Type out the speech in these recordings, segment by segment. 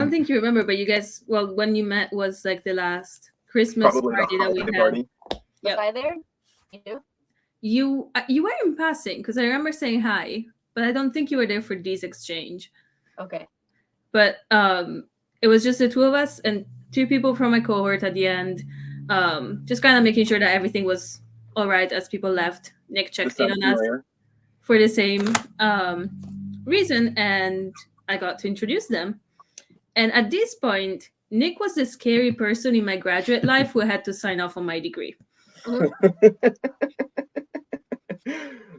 don't think you remember, but you guys, well, when you met was like the last Christmas Probably party that we holiday had. party. Yep. Was I there? You do? You were in passing because I remember saying hi, but I don't think you were there for this exchange. Okay. But it was just the two of us and two people from my cohort at the end, just kind of making sure that everything was all right as people left. Nick checked in on us for the same reason, and I got to introduce them. And at this point, Nick was the scary person in my graduate life who had to sign off on my degree.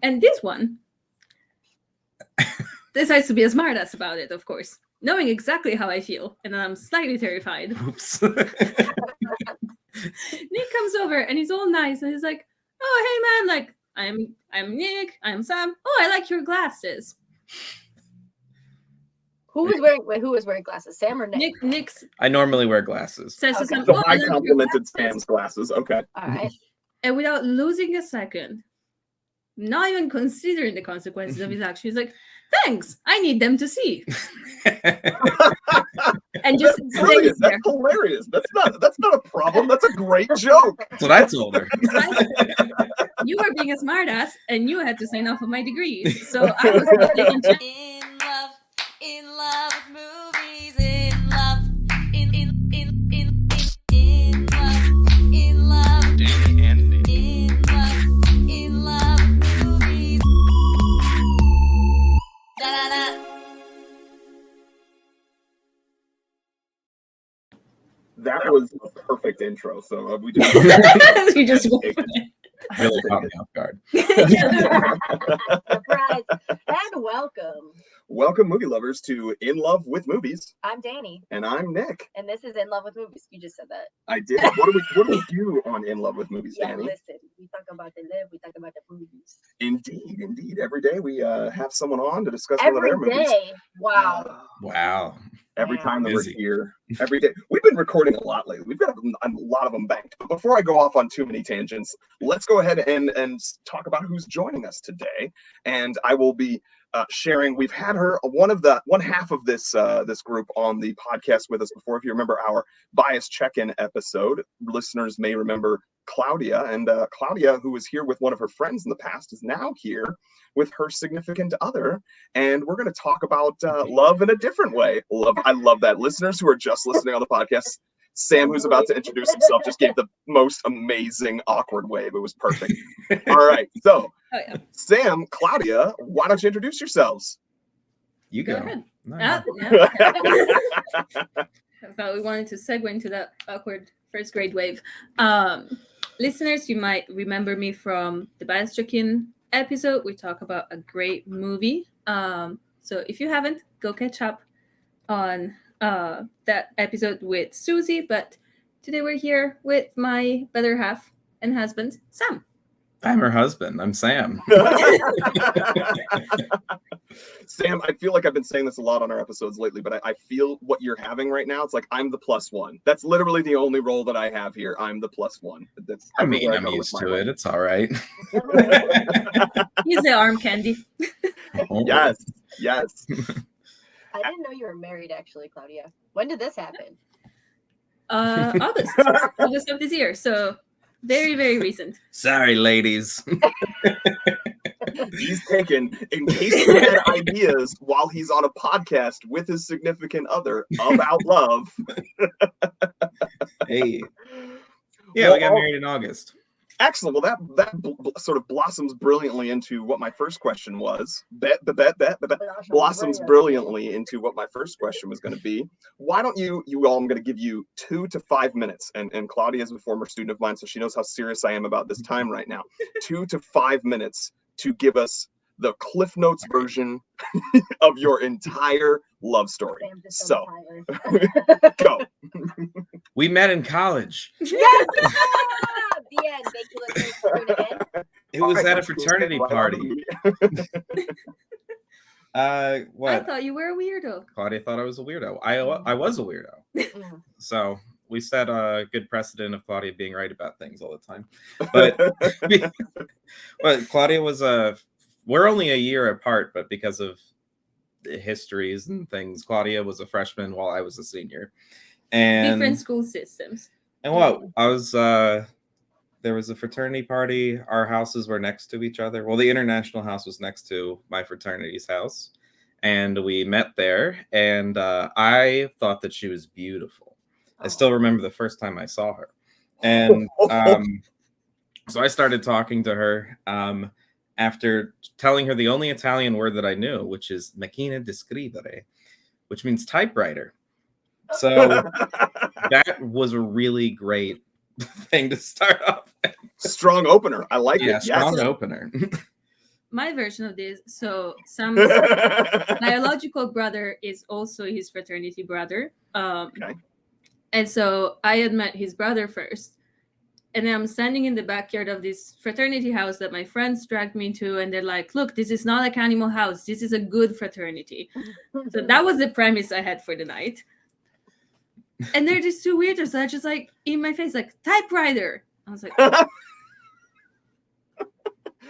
And this one decides to be a smartass about it, of course, knowing exactly how I feel, and I'm slightly terrified. Oops. Nick comes over and he's all nice and he's like, "Oh, hey man, like I'm Nick, I'm Sam. Oh, I like your glasses." Who was wearing glasses? Sam or Nick? Nick's I normally wear glasses. says to Okay. Sam, So "Oh, I like your complimented glasses." Sam's glasses. Okay. All right. And without losing a second, not even considering the consequences of his action, he's like, "Thanks, I need them to see." And just That's brilliant. stays there. That's hilarious. That's not a problem. That's a great joke. That's what I told her. You were being a smartass, and you had to sign off on my degrees. So I was not taking chances. In love with movies, in love, in love, Danny and Nick. in love with movies. Da da da. That was a perfect intro. So we just You just Really caught me off guard. Surprise. And welcome. welcome, movie lovers, to In Love with Movies, I'm Dani, and I'm Nick. and this is In Love with Movies. You just said that. I did. What do we do on In Love with Movies, Yeah, Dani? listen. We talk about the live. We talk about the movies. Indeed. Every day we have someone on to discuss one of Every their movies. day. Wow. Wow. Every Wow. time that Busy. we're here, every day. We've been recording a lot lately. We've got a lot of them banked. But before I go off on too many tangents, let's go ahead and talk about who's joining us today. And I will be sharing. We've had her one half of this group on the podcast with us before. If you remember our bias check-in episode, listeners may remember Claudia. And Claudia, who was here with one of her friends in the past, is now here with her significant other, and we're going to talk about love in a different way. I love that. Listeners who are just listening on the podcast, Sam, who's about to introduce himself, just gave the most amazing awkward wave. It was perfect. All right, so Sam, Claudia, why don't you introduce yourselves? You Go go. ahead. No, Yeah, no. I thought we wanted to segue into that awkward first grade wave. Listeners, you might remember me from the Bias Check-In episode. We talk about a great movie. So if you haven't, go catch up on that episode with Susie. But today we're here with my better half and husband, Sam. I'm her husband. I'm Sam. Sam, I feel like I've been saying this a lot on our episodes lately, but I feel what you're having right now. It's like I'm the plus one. That's literally the only role that I have here. I'm the plus one. That's I mean, everywhere I'm go with used my to life. it. It's all right. He's the arm candy. Oh. Yes. I didn't know you were married, actually, Claudia. When did this happen? August of this year. So very, very recent. Sorry, ladies. He's taken, in case he had ideas while he's on a podcast with his significant other about love. Hey. Yeah, we got married in August. Excellent. Well, that sort of blossoms brilliantly into what my first question was. Blossoms brilliantly into what my first question was going to be. Why don't you all, I'm going to give you 2 to 5 minutes. And Claudia is a former student of mine, so she knows how serious I am about this time right now. 2 to 5 minutes to give us the Cliff Notes version of your entire love story. So, go. We met in college. Yes! The end. Thank you. Let's go to the end. It was Alright, at a let's fraternity get right party. on to I What? thought you were a weirdo. Claudia thought I was a weirdo. I was a weirdo. Mm. So we set a good precedent of Claudia being right about things all the time. But Claudia was we're only a year apart, but because of histories and things. Claudia was a freshman while I was a senior, and Different school systems. I was there was a fraternity party. Our houses were next to each other. Well, the international house was next to my fraternity's house, and we met there. And I thought that she was beautiful. I still remember the first time I saw her, and so I started talking to her after telling her the only Italian word that I knew, which is macchina di scrivere, which means typewriter. So that was a really great thing to start off with. Strong opener. I like Yeah, it. strong opener. My version of this. So Sam's biological brother is also his fraternity brother. Okay. And so I had met his brother first. And then I'm standing in the backyard of this fraternity house that my friends dragged me to. And they're like, look, this is not like Animal House. This is a good fraternity. So that was the premise I had for the night. And they're just two weirdos that are just like in my face, like typewriter. I was like,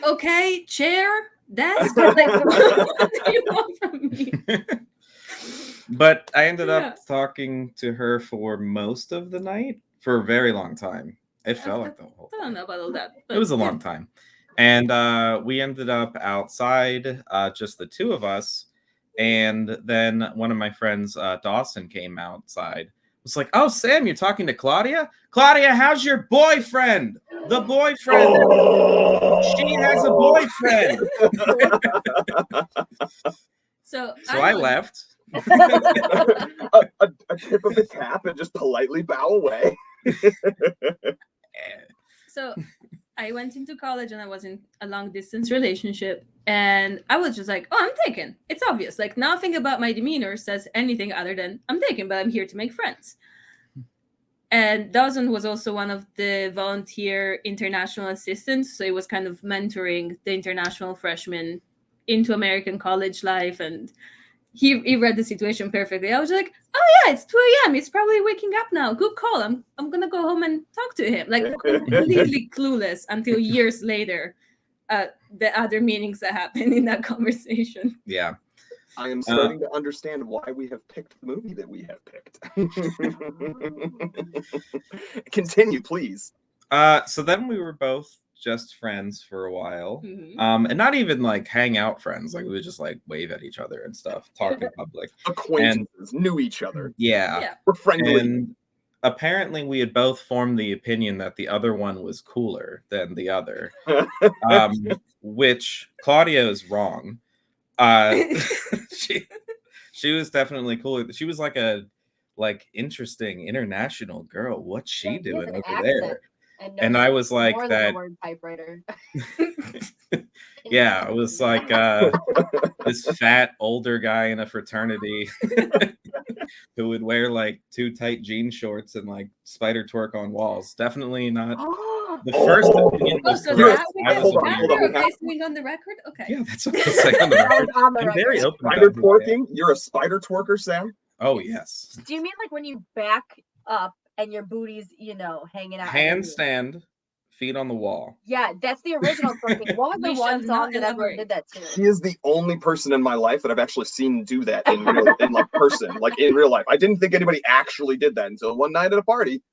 okay, chair, desk. Like, what do you want from me? But I ended up talking to her for most of the night for a very long time. It felt like the whole I don't know about all that. It was a long time. And we ended up outside, just the two of us. And then one of my friends, Dawson, came outside. Was like, oh, Sam, you're talking to Claudia? Claudia, how's your boyfriend? The boyfriend. She has a boyfriend. So a I left. tip of the cap and just politely bow away. So I went into college and I was in a long distance relationship. And I was just like, oh, I'm taken. It's obvious. Like nothing about my demeanor says anything other than I'm taken, but I'm here to make friends. And Dawson was also one of the volunteer international assistants. So he was kind of mentoring the international freshmen into American college life. And he read the situation perfectly. I was like, oh yeah, it's 2 a.m. It's probably waking up now. Good call. I'm gonna go home and talk to him. Like completely clueless until years later. The other meanings that happened in that conversation. Yeah. I am starting to understand why we have picked the movie that we have picked. Continue, please. So then we were both just friends for a while. Mhm. And not even like hang out friends. Like we would just like wave at each other and stuff, talk in public. Acquaintances, knew each other. Yeah. We're friendly. And apparently we had both formed the opinion that the other one was cooler than the other. Which Claudia is wrong. She was definitely cooler. She was like a interesting international girl. What's she doing over there? And I was like more that. Than the word typewriter. Yeah, it was like this fat older guy in a fraternity who would wear like too tight jean shorts and like spider twerk on walls. Definitely not. The first opinion was So correct. that Hold on. okay, swing on the record? Okay. Yeah, that's what I was saying on the record. I'm very open. Spider twerking? You're a spider twerker, Sam? Oh, yes. Do you mean like when you back up and your booty's, hanging out? Handstand, feet on the wall. Yeah, that's the original twerking. What was the one song that ever did that too? He is the only person in my life that I've actually seen do that in person, like in real life. I didn't think anybody actually did that until one night at a party.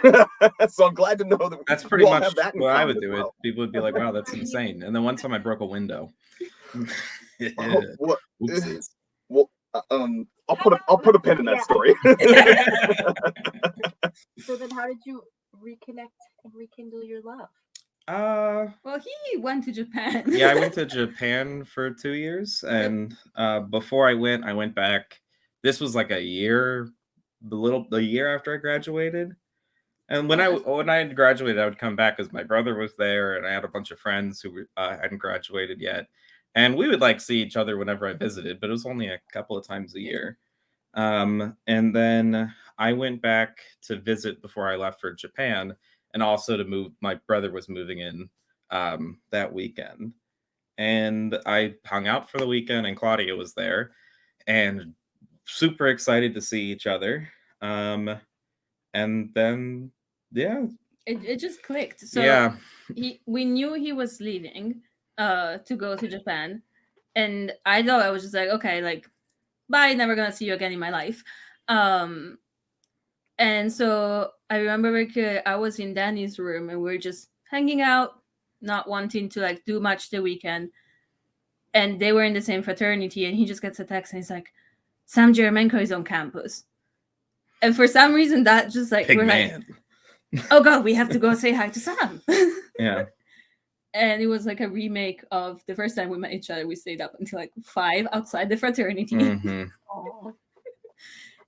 So I'm glad to know that that's pretty much have that what I would do. It people would be like, "Wow, that's insane." And then one time I broke a window. Well, I'll put a pin in that Yeah. story. So then, how did you reconnect and rekindle your love? Well, he went to Japan. Yeah, I went to Japan for 2 years, and before I went back. This was like a year after I graduated. And when I had graduated, I would come back because my brother was there, and I had a bunch of friends who hadn't graduated yet, and we would like see each other whenever I visited, but it was only a couple of times a year. And then I went back to visit before I left for Japan, and also to move. My brother was moving in that weekend, and I hung out for the weekend, and Claudia was there, and super excited to see each other. And then it just clicked. So yeah, we knew he was leaving to go to Japan, And I thought I was just like, okay, like, bye, never gonna see you again in my life. And so I remember very clearly, I was in Danny's room and we are just hanging out, not wanting to like do much the weekend. And they were in the same fraternity, and he just gets a text and he's like, Sam Jeremenko is on campus. And for some reason that just like, Big we're man. like, oh God, we have to go say hi to Sam. Yeah. And it was like a remake of the first time we met each other. We stayed up until like 5 outside the fraternity. Mhm. Aw.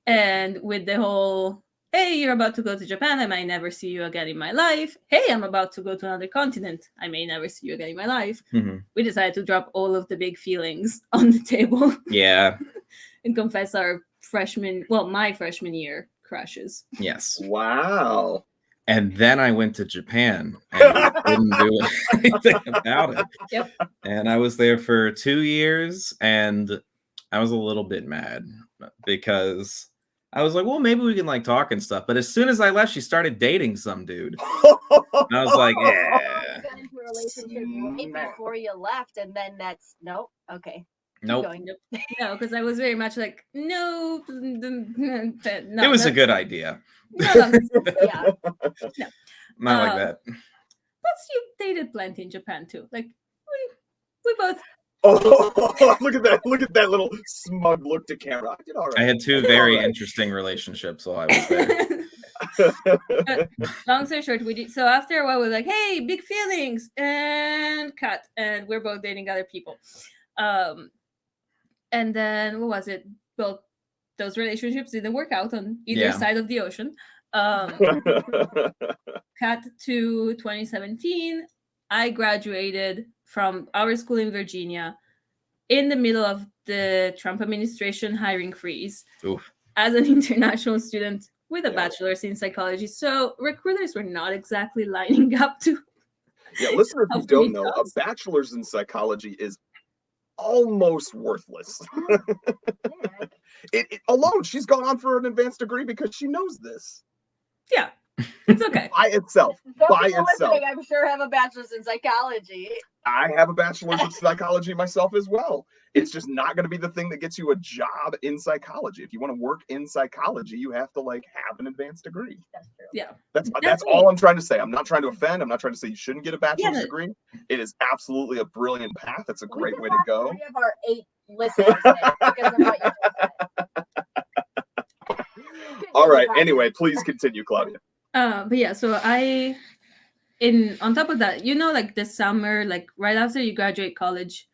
And with the whole, hey, you're about to go to Japan, I might never see you again in my life. Hey, I'm about to go to another continent, I may never see you again in my life. Mhm. We decided to drop all of the big feelings on the table Yeah. and confess our my freshman year crushes. Yes. Wow. And then I went to Japan and we didn't do anything about it. Yep. And I was there for 2 years, and I was a little bit mad because I was like, well, maybe we can like talk and stuff. But as soon as I left, she started dating some dude. And I was like, yeah, You got into a relationship right Snap. before you left, and then that's nope. Okay. Keep nope. going. No, because I was very much like, no, no, It was a good idea. No, no, Yeah. Not like that. plus you dated plenty in Japan too. Like we both. Oh, look at that! Look at that little smug look to camera. I did all right. I had 2 I did very all right. interesting relationships while I was there. Long story short, we did. So after a while, we're like, hey, big feelings, and cut, and we're both dating other people. And then what was it? Well, those relationships didn't work out on either Yeah. side of the ocean. Cut to 2017. I graduated from our school in Virginia in the middle of the Trump administration hiring freeze Oof. as an international student with a Yeah. bachelor's in psychology. So recruiters were not exactly lining up to. Yeah, listeners who Help don't me, know, a jobs. bachelor's in psychology is almost worthless. Yeah. It alone, she's gone on for an advanced degree because she knows this Yeah, it's okay. by itself. Some By people itself. listening, I'm sure, have a bachelor's in psychology. I have a bachelor's in psychology myself as well. It's just not going to be the thing that gets you a job in psychology. If you want to work in psychology, you have to like have an advanced degree. That's true. Yeah. That's all I'm trying to say. I'm not trying to offend. I'm not trying to say you shouldn't get a bachelor's Yeah. degree. It is absolutely a brilliant path. It's a We great just way to lost go. 3 of our 8 listeners there because of what you just said. All right. Anyway, please continue, Claudia. But yeah, so on top of that, like the summer, like right after you graduate college,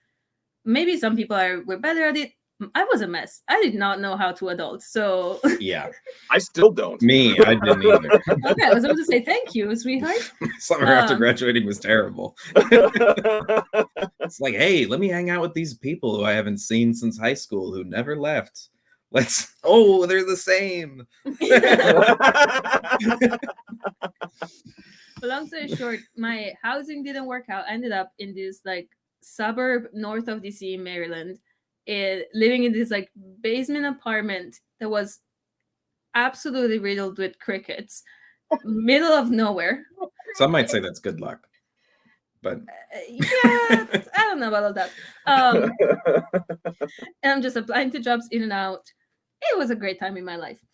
maybe some people were better at it. I was a mess. I did not know how to adult. So Yeah. I still don't. Me, I didn't either. okay, I was able to say thank you, sweetheart. Summer after graduating was terrible. It's like, hey, let me hang out with these people who I haven't seen since high school who never left. They're the same. But long story short, my housing didn't work out. I ended up in this like suburb north of DC, Maryland, living in this like basement apartment that was absolutely riddled with crickets, middle of nowhere. Some might say that's good luck, but Yeah, I don't know about all that. And I'm just applying to jobs in and out. It was a great time in my life.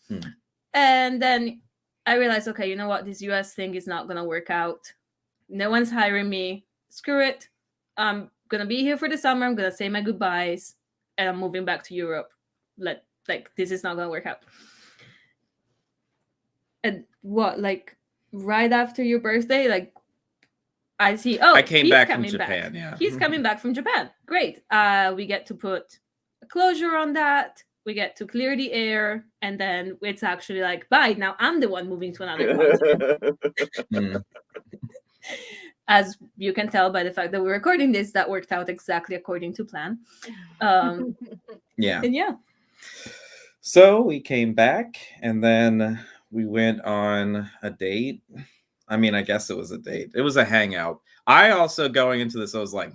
And then I realized, okay, you know what? This US thing is not going to work out. No one's hiring me. Screw it. I'm going to be here for the summer. I'm going to say my goodbyes. And I'm moving back to Europe. This is not going to work out. And right after your birthday, I see, I came back from Japan. Yeah. He's coming back from Japan. Great. We get to put a closure on that. We get to clear the air. And then it's actually like, bye. Now I'm the one moving to another continent. As you can tell by the fact that we're recording this, that worked out exactly according to plan. Yeah. And yeah. So we came back and then we went on a date. I mean, I guess it was a date. It was a hangout. I also, going into this, I was like,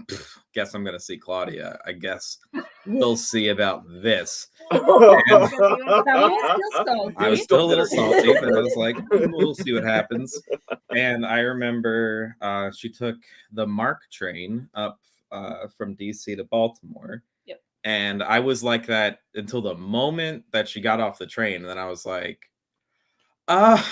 guess I'm going to see Claudia. I guess we'll see about this. I was still a little salty, but I was like, we'll see what happens. And I remember she took the MARC train up from DC to Baltimore. And I was like that until the moment that she got off the train. And then I was like, oh,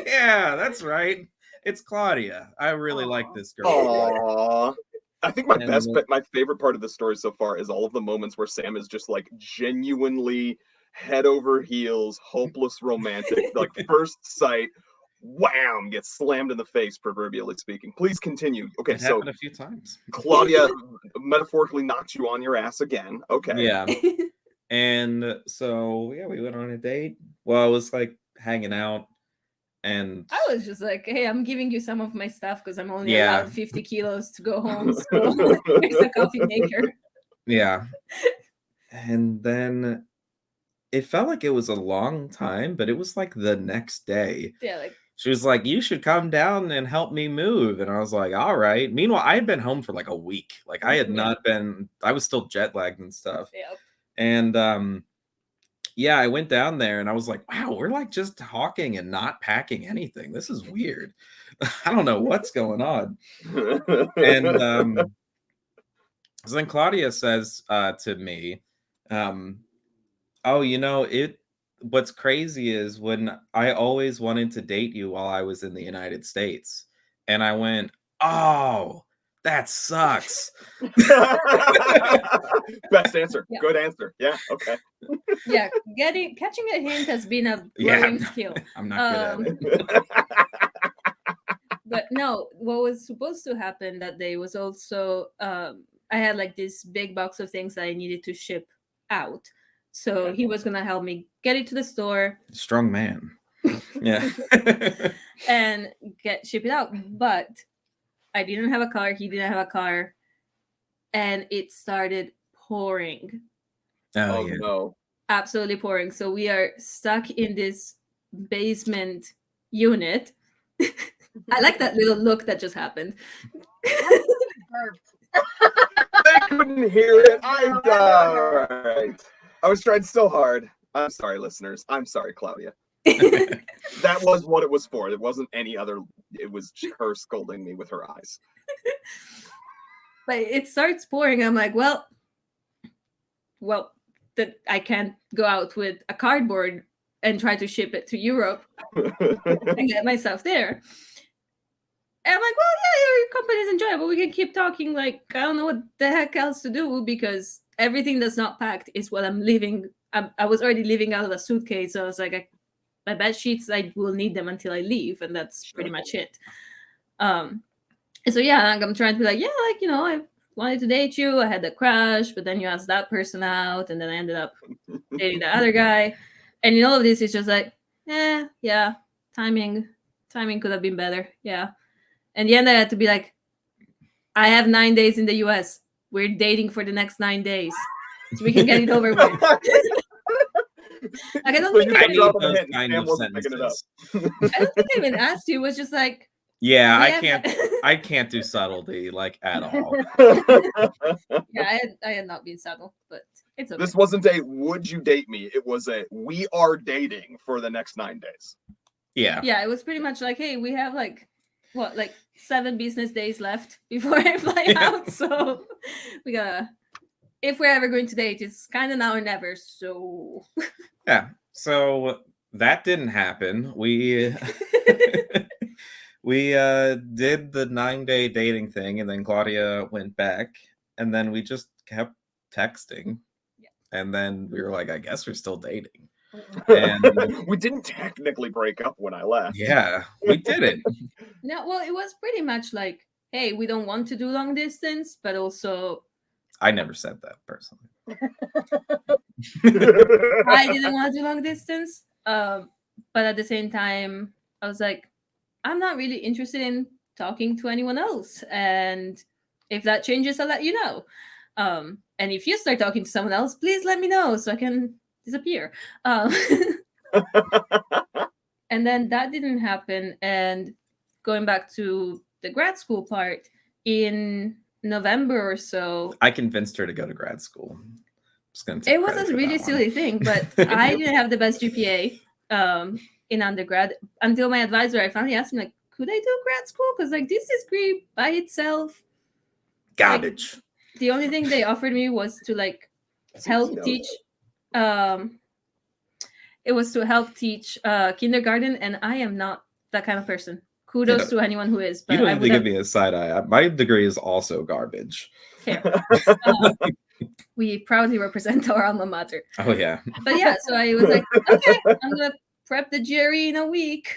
yeah, that's right. It's Claudia. I really like this girl. Aww. I think my And my favorite part of the story so far is all of the moments where Sam is just like genuinely head over heels, hopeless romantic, like first sight, wham, gets slammed in the face, proverbially speaking. Please continue. Okay, it so happened a few times. Claudia metaphorically knocks you on your ass again. Okay. Yeah. And so, yeah, we went on a date. Well, I was like hanging out. And I was just like, hey, I'm giving you some of my stuff because I'm only Yeah. allowed 50 kilos to go home. So here's a coffee maker. yeah. And then it felt like it was a long time, but it was like the next day. Yeah, like, She was like, you should come down and help me move. And I was like, all right. Meanwhile, I had been home for like a week. Like I had not been, I was still jet lagged and stuff. yeah. And yeah, I went down there and I was like, wow, we're like just talking and not packing anything. This is weird. I don't know what's going on. And so then Claudia says to me, oh, you know, what's crazy is when I always wanted to date you while I was in the United States. And I went, oh, that sucks. Best answer. Yeah. Good answer. Yeah. Okay. Yeah, catching a hint has been a Yeah, growing skill. I'm not good at it. But no, what was supposed to happen that day was also I had like this big box of things that I needed to ship out. So he was gonna help me get it to the store Strong man. Yeah. and ship it out. But I didn't have a car, he didn't have a car, and it started pouring. Oh, Oh, yeah. no. Absolutely pouring. So we are stuck in this basement unit. I like that little look that just happened. Burped. I couldn't hear it. All right. I was trying so hard. I'm sorry, listeners. I'm sorry, Claudia. That was what it was for. It wasn't any other. It was her scolding me with her eyes. But it starts pouring. I'm like, well, that I can't go out with a cardboard and try to ship it to Europe and get myself there. And I'm like, well, yeah, your company is enjoyable. We can keep talking. Like, I don't know what the heck else to do because everything that's not packed is what I'm leaving. I was already leaving out of the suitcase. So I was like, my bed sheets, I will need them until I leave. And that's pretty much it. And so, yeah, like, I'm trying to be like, yeah, like, you know, I wanted to date you. I had the crush, but then you asked that person out. And then I ended up dating the other guy. And in all of this, it's just like, yeah, timing could have been better. Yeah. And the end, I had to be like, I have 9 days in the US. We're dating for the next 9 days. So we can get it over with. Like, I don't think I need those kind of sentences. I don't think I even asked you. It was just like, Yeah, we I have- I can't do subtlety like at all. Yeah, I had not been subtle, but it's okay. This wasn't a would you date me? It was a we are dating for the next 9 days. Yeah. Yeah, it was pretty much like, hey, we have like 7 business days left before I fly out. So we gotta, if we're ever going to date, it's kind of now or never. So Yeah. So that didn't happen. We we did the 9-day dating thing, and then Claudia went back, and then we just kept texting. Yeah. And then we were like, I guess we're still dating. And We didn't technically break up when I left. yeah, we did it. no, well, it was pretty much like, hey, we don't want to do long distance, but also I never said that personally. I didn't want to do long distance. But at the same time, I was like, I'm not really interested in talking to anyone else. And if that changes, I'll let you know. And if you start talking to someone else, please let me know so I can disappear. And then that didn't happen. And going back to the grad school part, in November or so, I convinced her to go to grad school. it was a really silly thing, but I didn't have the best GPA in undergrad until my advisor. I finally asked him, like, could I do grad school? Because like this degree by itself, Garbage. the only thing they offered me was to like help knows teach. it. It was to help teach kindergarten, and I am not that kind of person. Kudos Yeah. to anyone who is. But You don't I need to would give have me a side eye. My degree is also garbage. fair. We proudly represent our alma mater. Oh yeah. But yeah, so I was like, okay, I'm gonna prep the GRE in a week.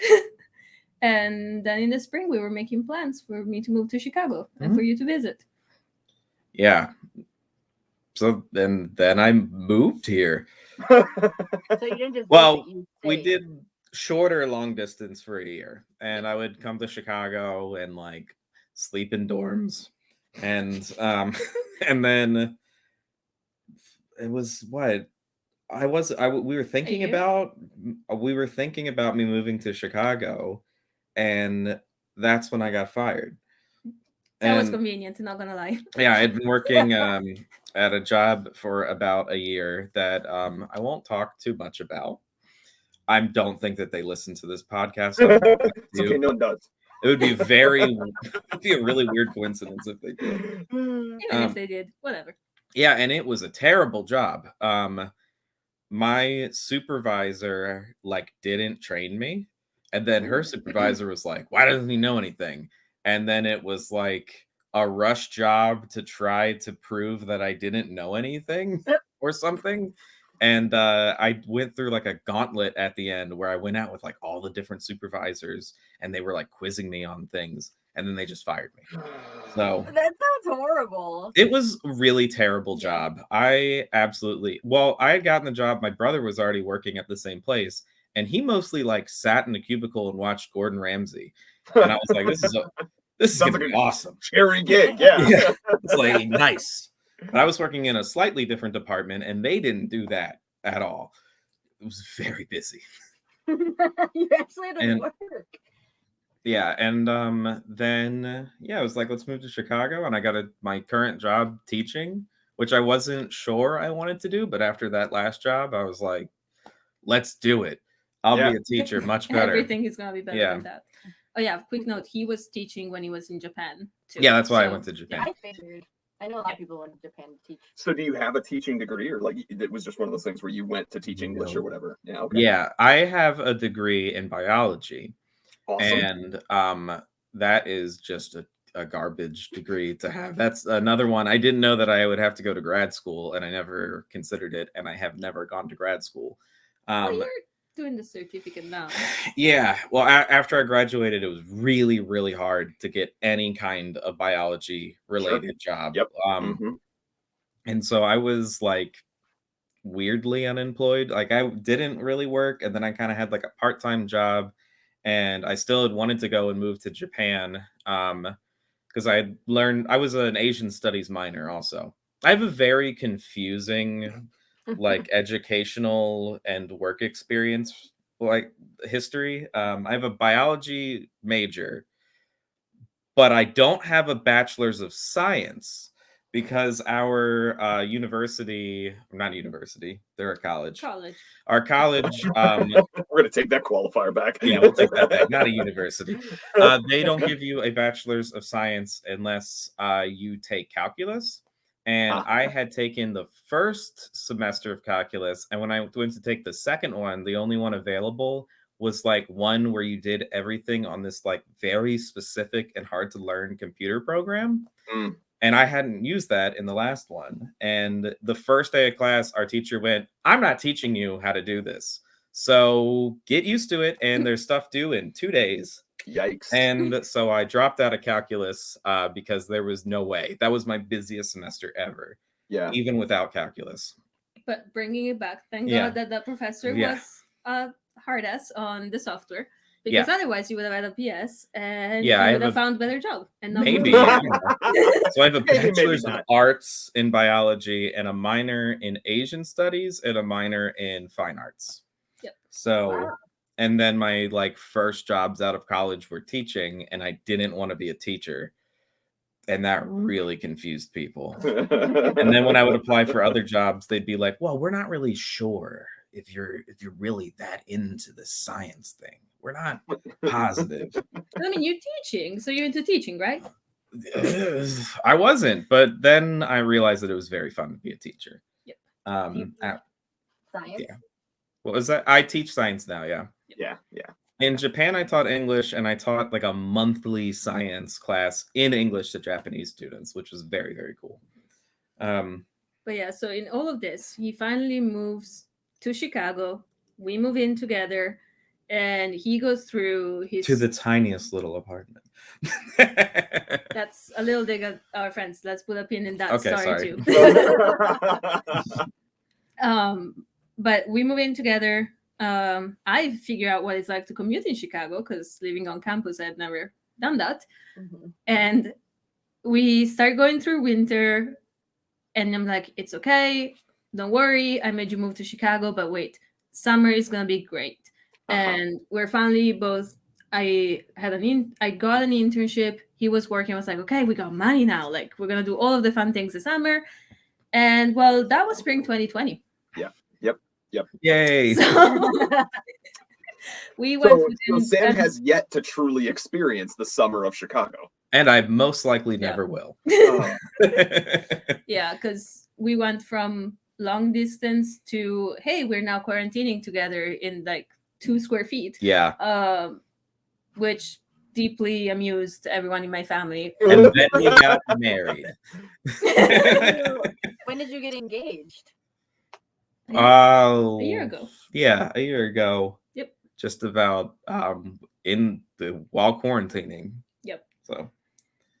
And then in the spring, we were making plans for me to move to Chicago and for you to visit. Yeah. So then I moved here. So you didn't just Well, visit, you we stayed. did shorter long distance for a year, and I would come to Chicago and like sleep in dorms, and and then it was what we were thinking year? about me moving to Chicago, and that's when I got fired. That was And convenient, not gonna lie. yeah, I'd been working at a job for about a year that I won't talk too much about. I don't think that they listen to this podcast. It's okay, no one does. It would be it'd be a really weird coincidence if they did. Even if they did, whatever. Yeah, and it was a terrible job. My supervisor like didn't train me, and then her supervisor was like, "Why doesn't he know anything?" And then it was like a rush job to try to prove that I didn't know anything or something. And I went through like a gauntlet at the end where I went out with like all the different supervisors, and they were like quizzing me on things, and then they just fired me. So That sounds horrible. it was a really terrible job. I had gotten the job. My brother was already working at the same place, and he mostly like sat in a cubicle and watched Gordon Ramsay. And I was like, this is Sounds gonna like be awesome. Cherry gig, yeah. Yeah, it's like nice. But I was working in a slightly different department, and they didn't do that at all. It was very busy. You actually had to And- work. Yeah, and then I was like, let's move to Chicago, and I got my current job teaching, which I wasn't sure I wanted to do, but after that last job, I was like, let's do it. I'll Yeah. be a teacher, much better. Everything is gonna be better Yeah. than that. Oh yeah, quick note: he was teaching when he was in Japan too. Yeah, that's why I So, went to Japan. I figured. I know a lot of people went to Japan to teach. So do you have a teaching degree, or like it was just one of those things where you went to teach English or No. whatever? Yeah, okay. Yeah, I have a degree in biology, Awesome. and that is just a garbage degree to have. That's another one. I didn't know that I would have to go to grad school, and I never considered it, and I have never gone to grad school. Well, you're doing the certificate now. Yeah, well, after I graduated, it was really, really hard to get any kind of biology-related job. Yep. Mhm. And so I was like weirdly unemployed. Like I didn't really work, and then I kind of had like a part-time job, and I still had wanted to go and move to Japan because I was an Asian studies minor also. I have a very confusing like educational and work experience like history. I have a biology major, but I don't have a bachelor's of science because our they're a college. Our college, We're gonna take that qualifier back. yeah, we'll take that back. Not a university. They don't give you a bachelor's of science unless you take calculus. And I had taken the first semester of calculus, and when I went to take the second one, the only one available was like one where you did everything on this like very specific and hard to learn computer program. Mm. And I hadn't used that in the last one. And the first day of class, our teacher went, "I'm not teaching you how to do this. So get used to it. And there's stuff due in 2 days." Yikes. And so I dropped out of calculus because there was no way. That was my busiest semester ever, Yeah. even without calculus. But bringing it back, thank Yeah. God that the professor Yeah. was hard ass on the software, because otherwise you would have had a PS and Yeah, I you would have have found a better job. And not Maybe. moved. So I have a Maybe, maybe bachelor's of not. arts in biology and a minor in Asian studies and a minor in fine arts. Yep. So, Wow. and then my like first jobs out of college were teaching, and I didn't want to be a teacher. And that really confused people. And then when I would apply for other jobs, they'd be like, "Well, we're not really sure if you're really that into the science thing. We're not positive." I mean, you're teaching, so you're into teaching, right? I wasn't, but then I realized that it was very fun to be a teacher. Yep. at- Science. yeah. What was that? I teach science now. Yeah. Yeah. In Japan, I taught English, and I taught like a monthly science class in English to Japanese students, which was very, very cool. But yeah, so in all of this, he finally moves to Chicago. We move in together, and he goes through his. To the tiniest little apartment. That's a little dig at our friends. Let's put a pin in that Okay, story sorry. too. But we move in together. I figure out what it's like to commute in Chicago because living on campus, I've never done that. Mhm. And we start going through winter, and I'm like, it's okay. Don't worry. I made you move to Chicago, but wait, summer is gonna be great. And we're finally both. I got an internship. He was working. I was like, okay, we got money now. Like, we're gonna do all of the fun things this summer. And well, that was spring 2020. Yay. So we went. So Sam has yet to truly experience the summer of Chicago. And I most likely never will. Yeah, because we went from long distance to, hey, we're now quarantining together in like 2 square feet. Yeah. Which deeply amused everyone in my family. And then we got married. When did you get engaged? Oh, A year ago. Yeah, a year ago. Yep. Just about while quarantining. Yep. So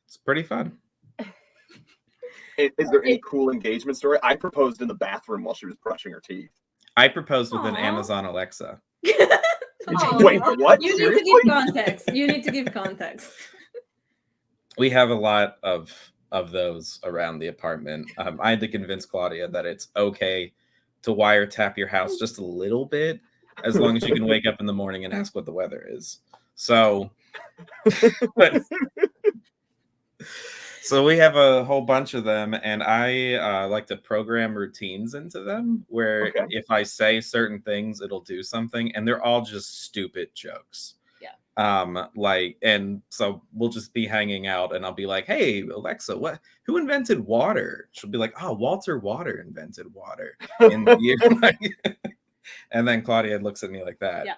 it's pretty fun. Is there any cool engagement story? I proposed in the bathroom while she was brushing her teeth. I proposed with an Aw. Amazon Alexa. Aw. Wait, what? You Seriously? need to give context. You need to give context. We have a lot of those around the apartment. I had to convince Claudia that it's okay to wiretap your house just a little bit, as long as you can wake up in the morning and ask what the weather is. So, so we have a whole bunch of them, and I like to program routines into them where Okay. if I say certain things, it'll do something, and they're all just stupid jokes. And so we'll just be hanging out, and I'll be like, "Hey, Alexa, who invented water?" She'll be like, "Oh, Walter Water invented water." And and then Claudia looks at me like that. Yeah.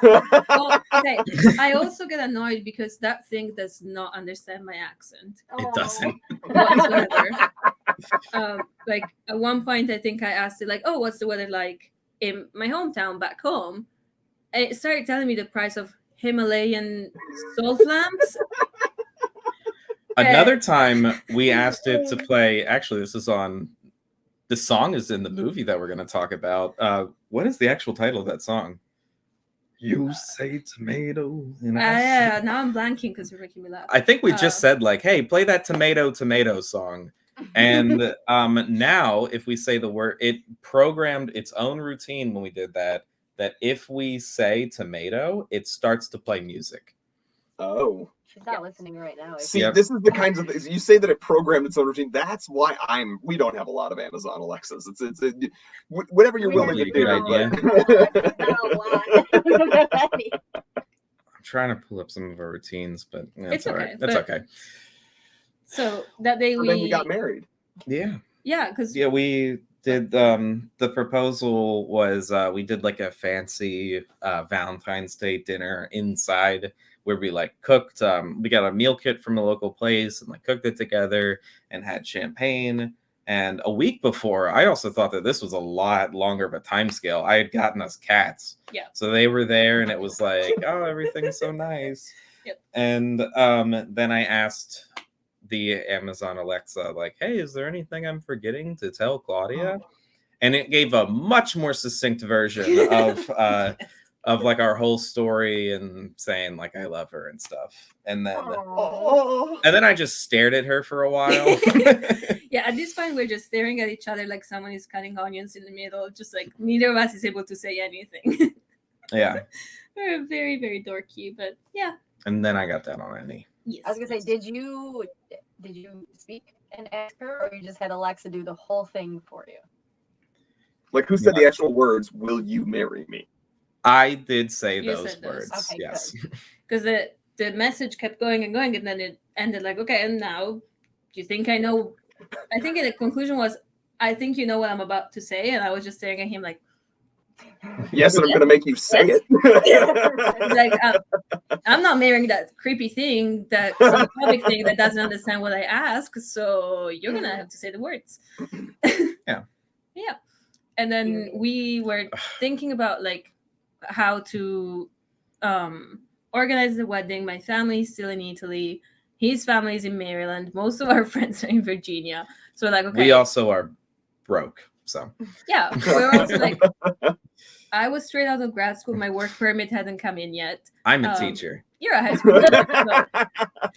Well, okay. I also get annoyed because that thing does not understand my accent It doesn't. whatsoever. Like at one point, I think I asked it like, "Oh, what's the weather like in my hometown back home?" And it started telling me the price of Himalayan salt lamps. Another time we asked it to play. Actually, the song is in the movie that we're going to talk about. What is the actual title of that song? You say tomato. And Yeah, now I'm blanking because you're making me laugh. I think we just said like, "Hey, play that tomato song." And now if we say the word, it programmed its own routine when we did that if we say tomato, it starts to play music. Oh. She's not listening right now. See, Yep. this is the kinds of things you say that it programmed its own routine. That's why we don't have a lot of Amazon Alexas. It's whatever you're willing to Good do. idea. but- I'm trying to pull up some of our routines, but yeah, It's it's all okay, right. That's but- okay. So that day So then we got married. Yeah, because we did. The proposal was we did like a fancy Valentine's Day dinner inside where we like cooked. We got a meal kit from a local place and like cooked it together and had champagne. And a week before, I also thought that this was a lot longer of a time scale. I had gotten us cats. Yeah. So they were there and it was like, oh, everything's so nice. Yep. And then I asked the Amazon Alexa, like, hey, is there anything I'm forgetting to tell Claudia? And it gave a much more succinct version of like our whole story and saying like I love her and stuff. And then I just stared at her for a while. yeah, at this point we're just staring at each other like someone is cutting onions in the middle, just like neither of us is able to say anything. Yeah. We're very, very dorky, but yeah. And then I got down on my knee. Yes. I was gonna say, did you speak and ask her, or you just had Alexa do the whole thing for you? Like, who said the actual words, "Will you marry me"? I did say You those said those. words. Okay, Yes. Because the message kept going and ended like, okay, and now do you think I know? I think the conclusion was, I think you know what I'm about to say. And I was just staring at him like, Yes, and I'm going to make you say Yes. it. he's like, I'm not marrying that creepy thing, that xenophobic thing that doesn't understand what I ask. So you're going to have to say the words. Yeah. Yeah. And then we were thinking about like how to organize the wedding. My family's still in Italy. His family's in Maryland. Most of our friends are in Virginia. So like, okay. We also are broke. So Yeah. We're also like, I was straight out of grad school. My work permit hadn't come in yet. I'm a teacher. You're a high school teacher. So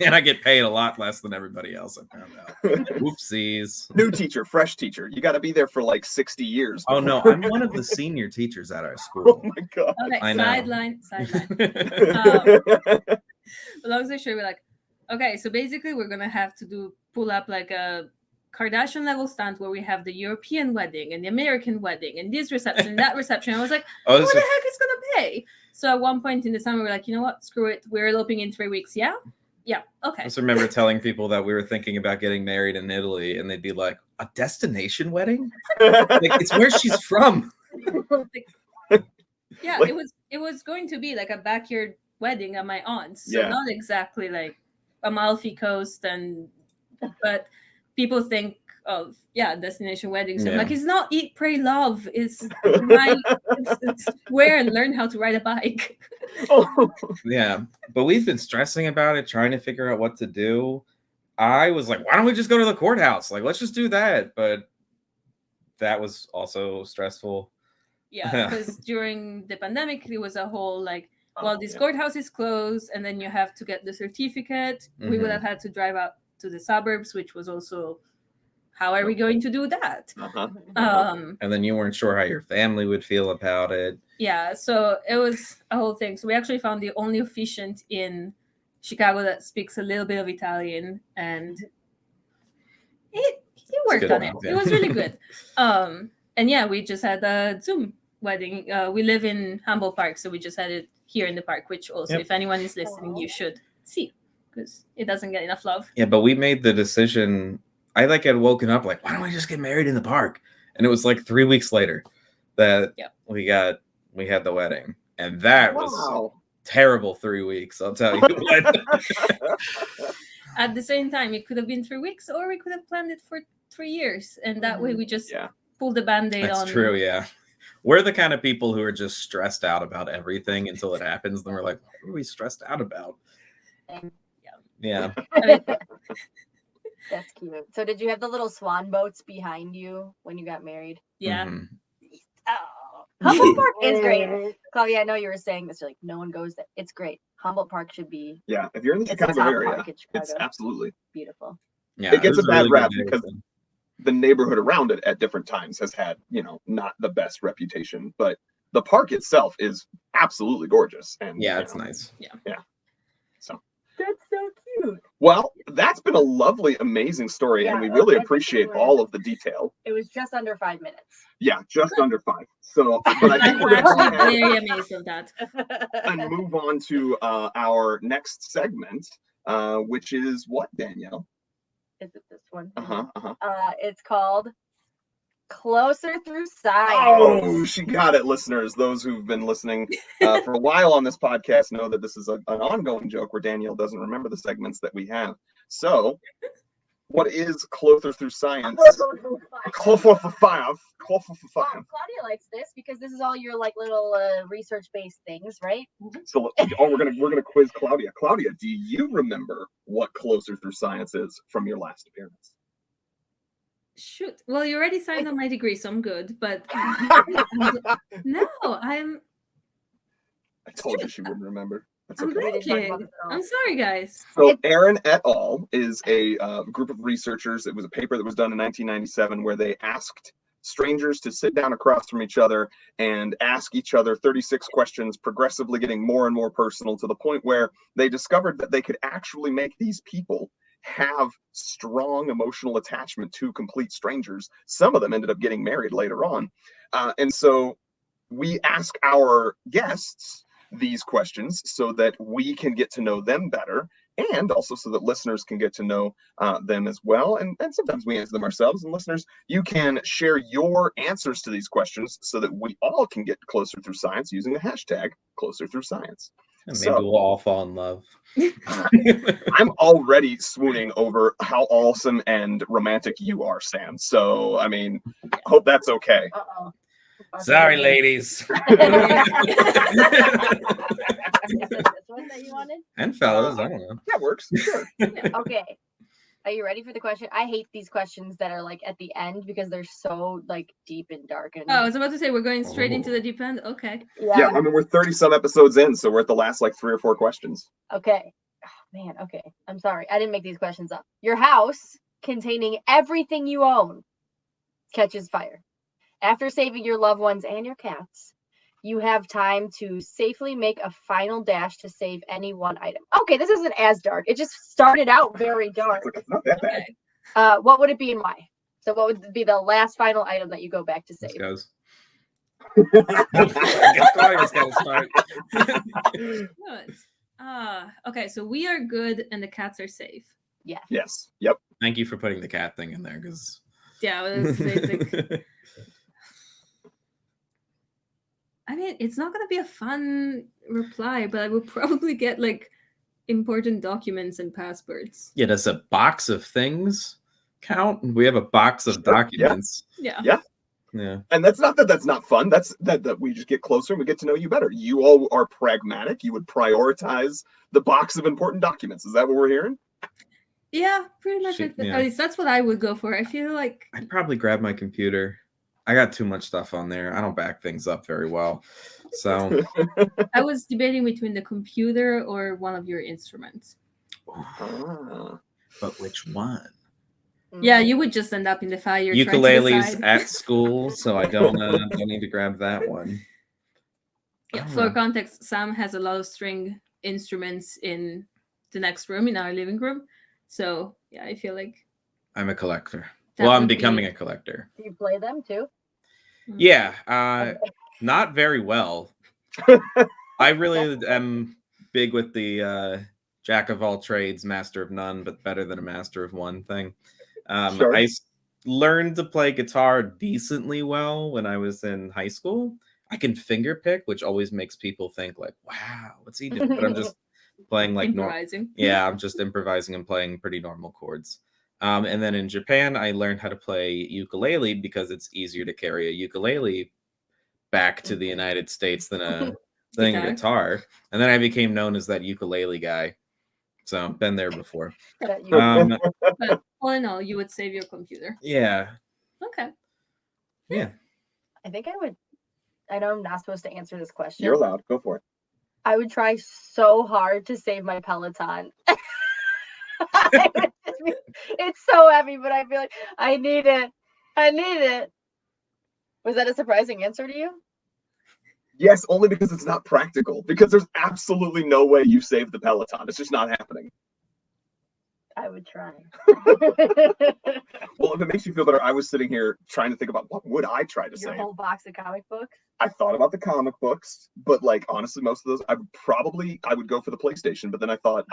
And I get paid a lot less than everybody else, I found out. Whoopsies. New teacher, fresh teacher. You got to be there for like 60 years. Oh no, I'm one of the senior teachers at our school. Oh my God. okay, I know. sideline. But long story short, we're like, okay, so basically we're gonna have to pull up like a Kardashian level stunt where we have the European wedding and the American wedding and this reception, that reception. I was like, Oh, who this the is- heck is gonna pay? So at one point in the summer, we're like, you know what? Screw it. We're eloping in 3 weeks. Yeah. Yeah. I Okay. just remember telling people that we were thinking about getting married in Italy, and they'd be like, "A destination wedding? Like, it's where she's from." Yeah, Like- it was going to be like a backyard wedding at my aunt's. So Yeah. not exactly like Amalfi Coast but people think of destination weddings. I'm Yeah. like, it's not eat, pray, love. It's wear and learn how to ride a bike. Oh. Yeah, but we've been stressing about it, trying to figure out what to do. I was like, "Why don't we just go to the courthouse? Like, let's just do that." But that was also stressful. Yeah, because during the pandemic, there was a whole like, well, this Yeah. courthouse is closed, and then you have to get the certificate. We would Mhm. have had to drive out to the suburbs, which was also, how are we going to do that? Uh-huh. And then you weren't sure how your family would feel about it. Yeah, so it was a whole thing. So we actually found the only officiant in Chicago that speaks a little bit of Italian, and he worked good on it. enough, It yeah. was really good. And yeah, we just had a Zoom wedding. We live in Humboldt Park, so we just had it here in the park, which also, Yep. if anyone is listening, you should see, because it doesn't get enough love. Yeah, but we made the decision. I like had woken up like, "Why don't we just get married in the park?" And it was like 3 weeks later that Yep. we had the wedding, and that was Wow. terrible 3 weeks. I'll tell you what. At the same time, it could have been 3 weeks, or we could have planned it for 3 years, and that way we just Yeah. pulled the band-aid That's on. true. Yeah, we're the kind of people who are just stressed out about everything until it happens. Then we're like, "What are we stressed out about?" Yeah. I mean, That's cute. So did you have the little swan boats behind you when you got married? yeah. Mhm. Oh, Humboldt Park is great. Claudia, I know you were saying this. You're like, no one goes there. It's great. Humboldt Park should be Yeah. If you're in the It's a Chicago top area, park in it's Chicago. absolutely beautiful. Yeah, It gets was a bad really rap good day because with them. the neighborhood around it at different times has had, not the best reputation, but the park itself is absolutely gorgeous. And Yeah, it's nice. That's so cute. Well, that's been a lovely, amazing story, and Yeah, we really I think appreciate we were- all of the detail. It was just under 5 minutes. Yeah, just under 5. So, but I think we're I'm going to actually very amazed of that. and move on to our next segment, which is what, Danielle? Is it this one? Uh-huh. It's called Closer Through Science. Oh, she got it, listeners. Those who've been listening for a while on this podcast know that this is an ongoing joke where Danielle doesn't remember the segments that we have. So, what is Closer Through Science? Closer for five. Well, Claudia likes this because this is all your like little research-based things, right? So, we're gonna quiz Claudia. Claudia, do you remember what Closer Through Science is from your last appearance? Shoot. Well, you already signed on my degree, so I'm good. But no, I'm told you she wouldn't remember. That's I'm okay. We didn't talk about blanking. this at all. I'm sorry, guys. So Aaron et al. Is a group of researchers. It was a paper that was done in 1997 where they asked strangers to sit down across from each other and ask each other 36 questions, progressively getting more and more personal to the point where they discovered that they could actually make these people have strong emotional attachment to complete strangers. Some of them ended up getting married later on. And so we ask our guests these questions so that we can get to know them better and also so that listeners can get to know them as well. And sometimes we answer them ourselves. And listeners, you can share your answers to these questions so that we all can get closer through science using the hashtag closer through science. And maybe we'll all fall in love. I'm already swooning over how awesome and romantic you are, Sam. So, I mean, I hope that's okay. Uh-oh. Sorry, ladies. Is it this one that you wanted? And fellas, I don't know. That works. Sure. Okay. Are you ready for the question? I hate these questions that are like at the end because they're so like deep and dark. And Oh, I was about to say we're going straight into the deep end. Okay. Yeah, I mean, we're 30 some episodes in, so we're at the last like 3 or 4 questions. Okay. Oh, man. Okay. I'm sorry. I didn't make these questions up. Your house containing everything you own catches fire. After saving your loved ones and your cats, you have time to safely make a final dash to save any one item. Okay, this isn't as dark. It just started out very dark. It's not that bad. Okay. What would it be and why? So what would be the last final item that you go back to This save? goes. I guess Claudia's got to start. Good. Okay, so we are good and the cats are safe. Yeah. Yes. Yep. Thank you for putting the cat thing in there, because Yeah, it's like, I mean, it's not gonna be a fun reply, but I will probably get like important documents and passports. yeah, does a box of things count? We have a box of documents. Yeah. Yeah. Yeah. And that's not that that's not fun. That's that we just get closer and we get to know you better. You all are pragmatic. You would prioritize the box of important documents. Is that what we're hearing? Yeah, pretty much. Shit, At yeah. least that's what I would go for. I feel like I'd probably grab my computer. I got too much stuff on there. I don't back things up very well. So I was debating between the computer or one of your instruments. Ah. but which one? Yeah, you would just end up in the fire. Ukulele's trying to at school, so I don't need to grab that one. Yeah, I don't for know. context, Sam has a lot of string instruments in the next room, in our living room. So yeah, I feel like I'm a collector. that Well, I'm would be- becoming a collector. Do you play them too? Yeah, not very well. I really am big with the jack of all trades, master of none, but better than a master of one thing. Sure. Learned to play guitar decently well when I was in high school. I can finger pick, which always makes people think like, "Wow, what's he doing?" But I'm just playing like normal. improvising. Yeah, I'm just improvising and playing pretty normal chords. And then in Japan, I learned how to play ukulele because it's easier to carry a ukulele back to the United States than a guitar. And then I became known as that ukulele guy. So been there before. That you- But all in all, you would save your computer. Yeah. Okay. Yeah. I think I would. I know I'm not supposed to answer this question. You're allowed. Go for it. I would try so hard to save my Peloton. It's so heavy, but I feel like I need it. I need it. Was that a surprising answer to you? Yes, only because it's not practical. Because there's absolutely no way you save the Peloton. It's just not happening. I would try. Well, if it makes you feel better, I was sitting here trying to think about what would I try to Your save. whole box of comic books. I thought about the comic books, but like honestly, most of those I would go for the PlayStation. But then I thought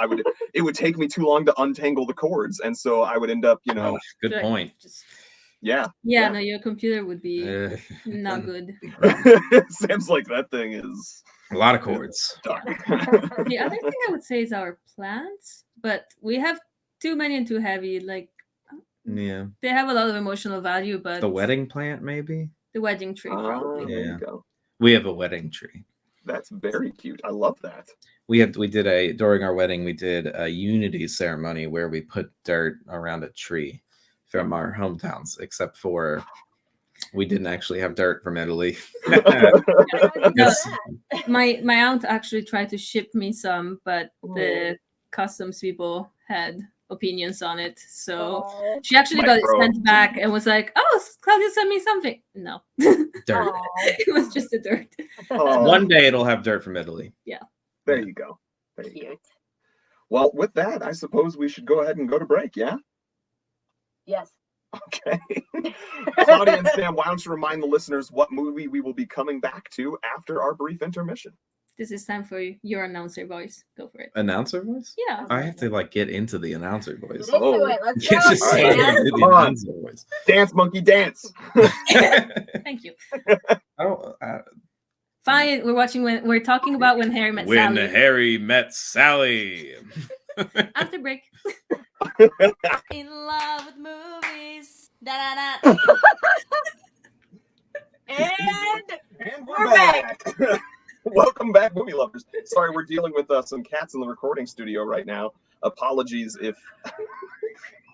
it would take me too long to untangle the cords, and so I would end up, Oh, good Like, point. just- yeah. yeah, no, your computer would be Uh, not good. Sam's like that thing is a lot of chords. dark. The other thing I would say is our plants, but we have too many and too heavy. Like Yeah. they have a lot of emotional value, but The wedding plant, maybe? the wedding tree Oh, probably. there Yeah. you go. We have a wedding tree. That's very cute. I love that. During our wedding, we did a unity ceremony where we put dirt around a tree from our hometowns, except for we didn't actually have dirt from Italy. Yes. My aunt actually tried to ship me some, but the customs people had opinions on it, so Oh, she actually got it Micro. sent back and was like, "Oh, Claudia sent me something." No, Dirt. it was just the dirt. Oh, One day it'll have dirt from Italy. there you go. There you go. cute. Well, with that, I suppose we should go ahead and go to break. Yeah. Yes. Okay. Claudia and Sam, why don't you remind the listeners what movie we will be coming back to after our brief intermission? This is time for your announcer voice. Go for it. Announcer voice? Yeah. I have to like get into the announcer voice. Let's do Oh. it. Let's You can't go. just say Alright. I did the Come on. announcer voice. Dance, monkey, dance. Thank you. I don't. Fine. We're talking about When Harry Met When Sally. Harry Met Sally. After break. In love with movies. Da da da. And we're back. Welcome back, movie lovers. Sorry, we're dealing with some cats in the recording studio right now. Apologies if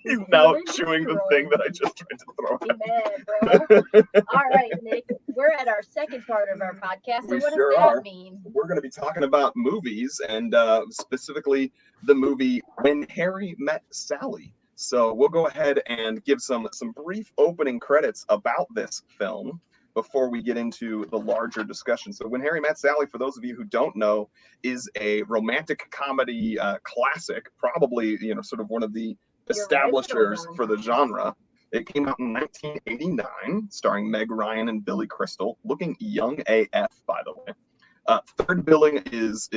he's now chewing the thing that I just tried to throw Be at. mad, bro. All right, Nick. We're at our second part of our podcast. So We what sure does that are. mean? We're going to be talking about movies and specifically the movie When Harry Met Sally. So we'll go ahead and give some brief opening credits about this film before we get into the larger discussion. So When Harry Met Sally, for those of you who don't know, is a romantic comedy classic, probably, sort of one of the establishers for the genre. It came out in 1989, starring Meg Ryan and Billy Crystal, looking young AF, by the way. Third billing is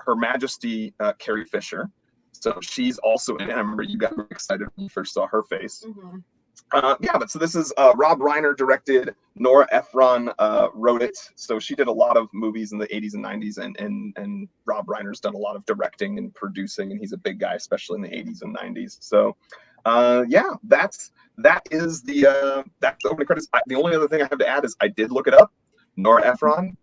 Her Majesty Carrie Fisher. So she's also in it. I remember you got excited when you first saw her face. But so this is Rob Reiner directed, Nora Ephron wrote it. So she did a lot of movies in the 80s and 90s, and Rob Reiner's done a lot of directing and producing, and he's a big guy, especially in the 80s and 90s. So that is the opening credits. The only other thing I have to add is I did look it up. Nora Ephron,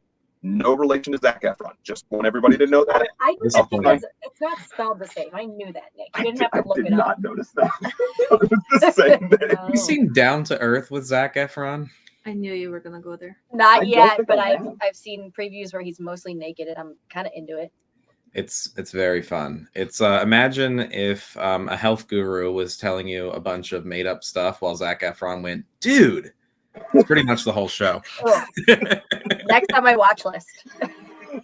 no relation to Zac Efron. Just want everybody to know that. I knew that because it's not spelled the same. I knew that, Nick. You didn't have to look it up. I did not notice that. It was the same name. No. Have you seen Down to Earth with Zac Efron? I knew you were gonna go there. I Not don't yet, think but I I've have. seen previews where he's mostly naked, and I'm kind of into it. It's very fun. It's imagine if a health guru was telling you a bunch of made up stuff while Zac Efron went, dude. It's pretty much the whole show. Oh. Next on my watch list.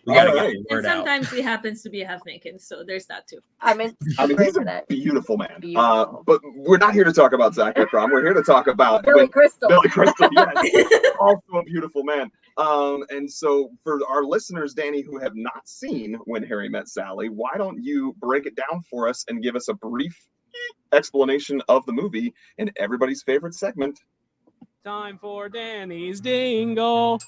We gotta All get right. the And word out. sometimes he happens to be half naked, so there's that too. I'm in. I mean, he's for a that. beautiful man. Beautiful. But we're not here to talk about Zac Efron. We're here to talk about Billy Crystal. Billy Crystal, yes, also a beautiful man. And so for our listeners, Danny, who have not seen When Harry Met Sally, why don't you break it down for us and give us a brief explanation of the movie in everybody's favorite segment? Time for Danny's Dingle.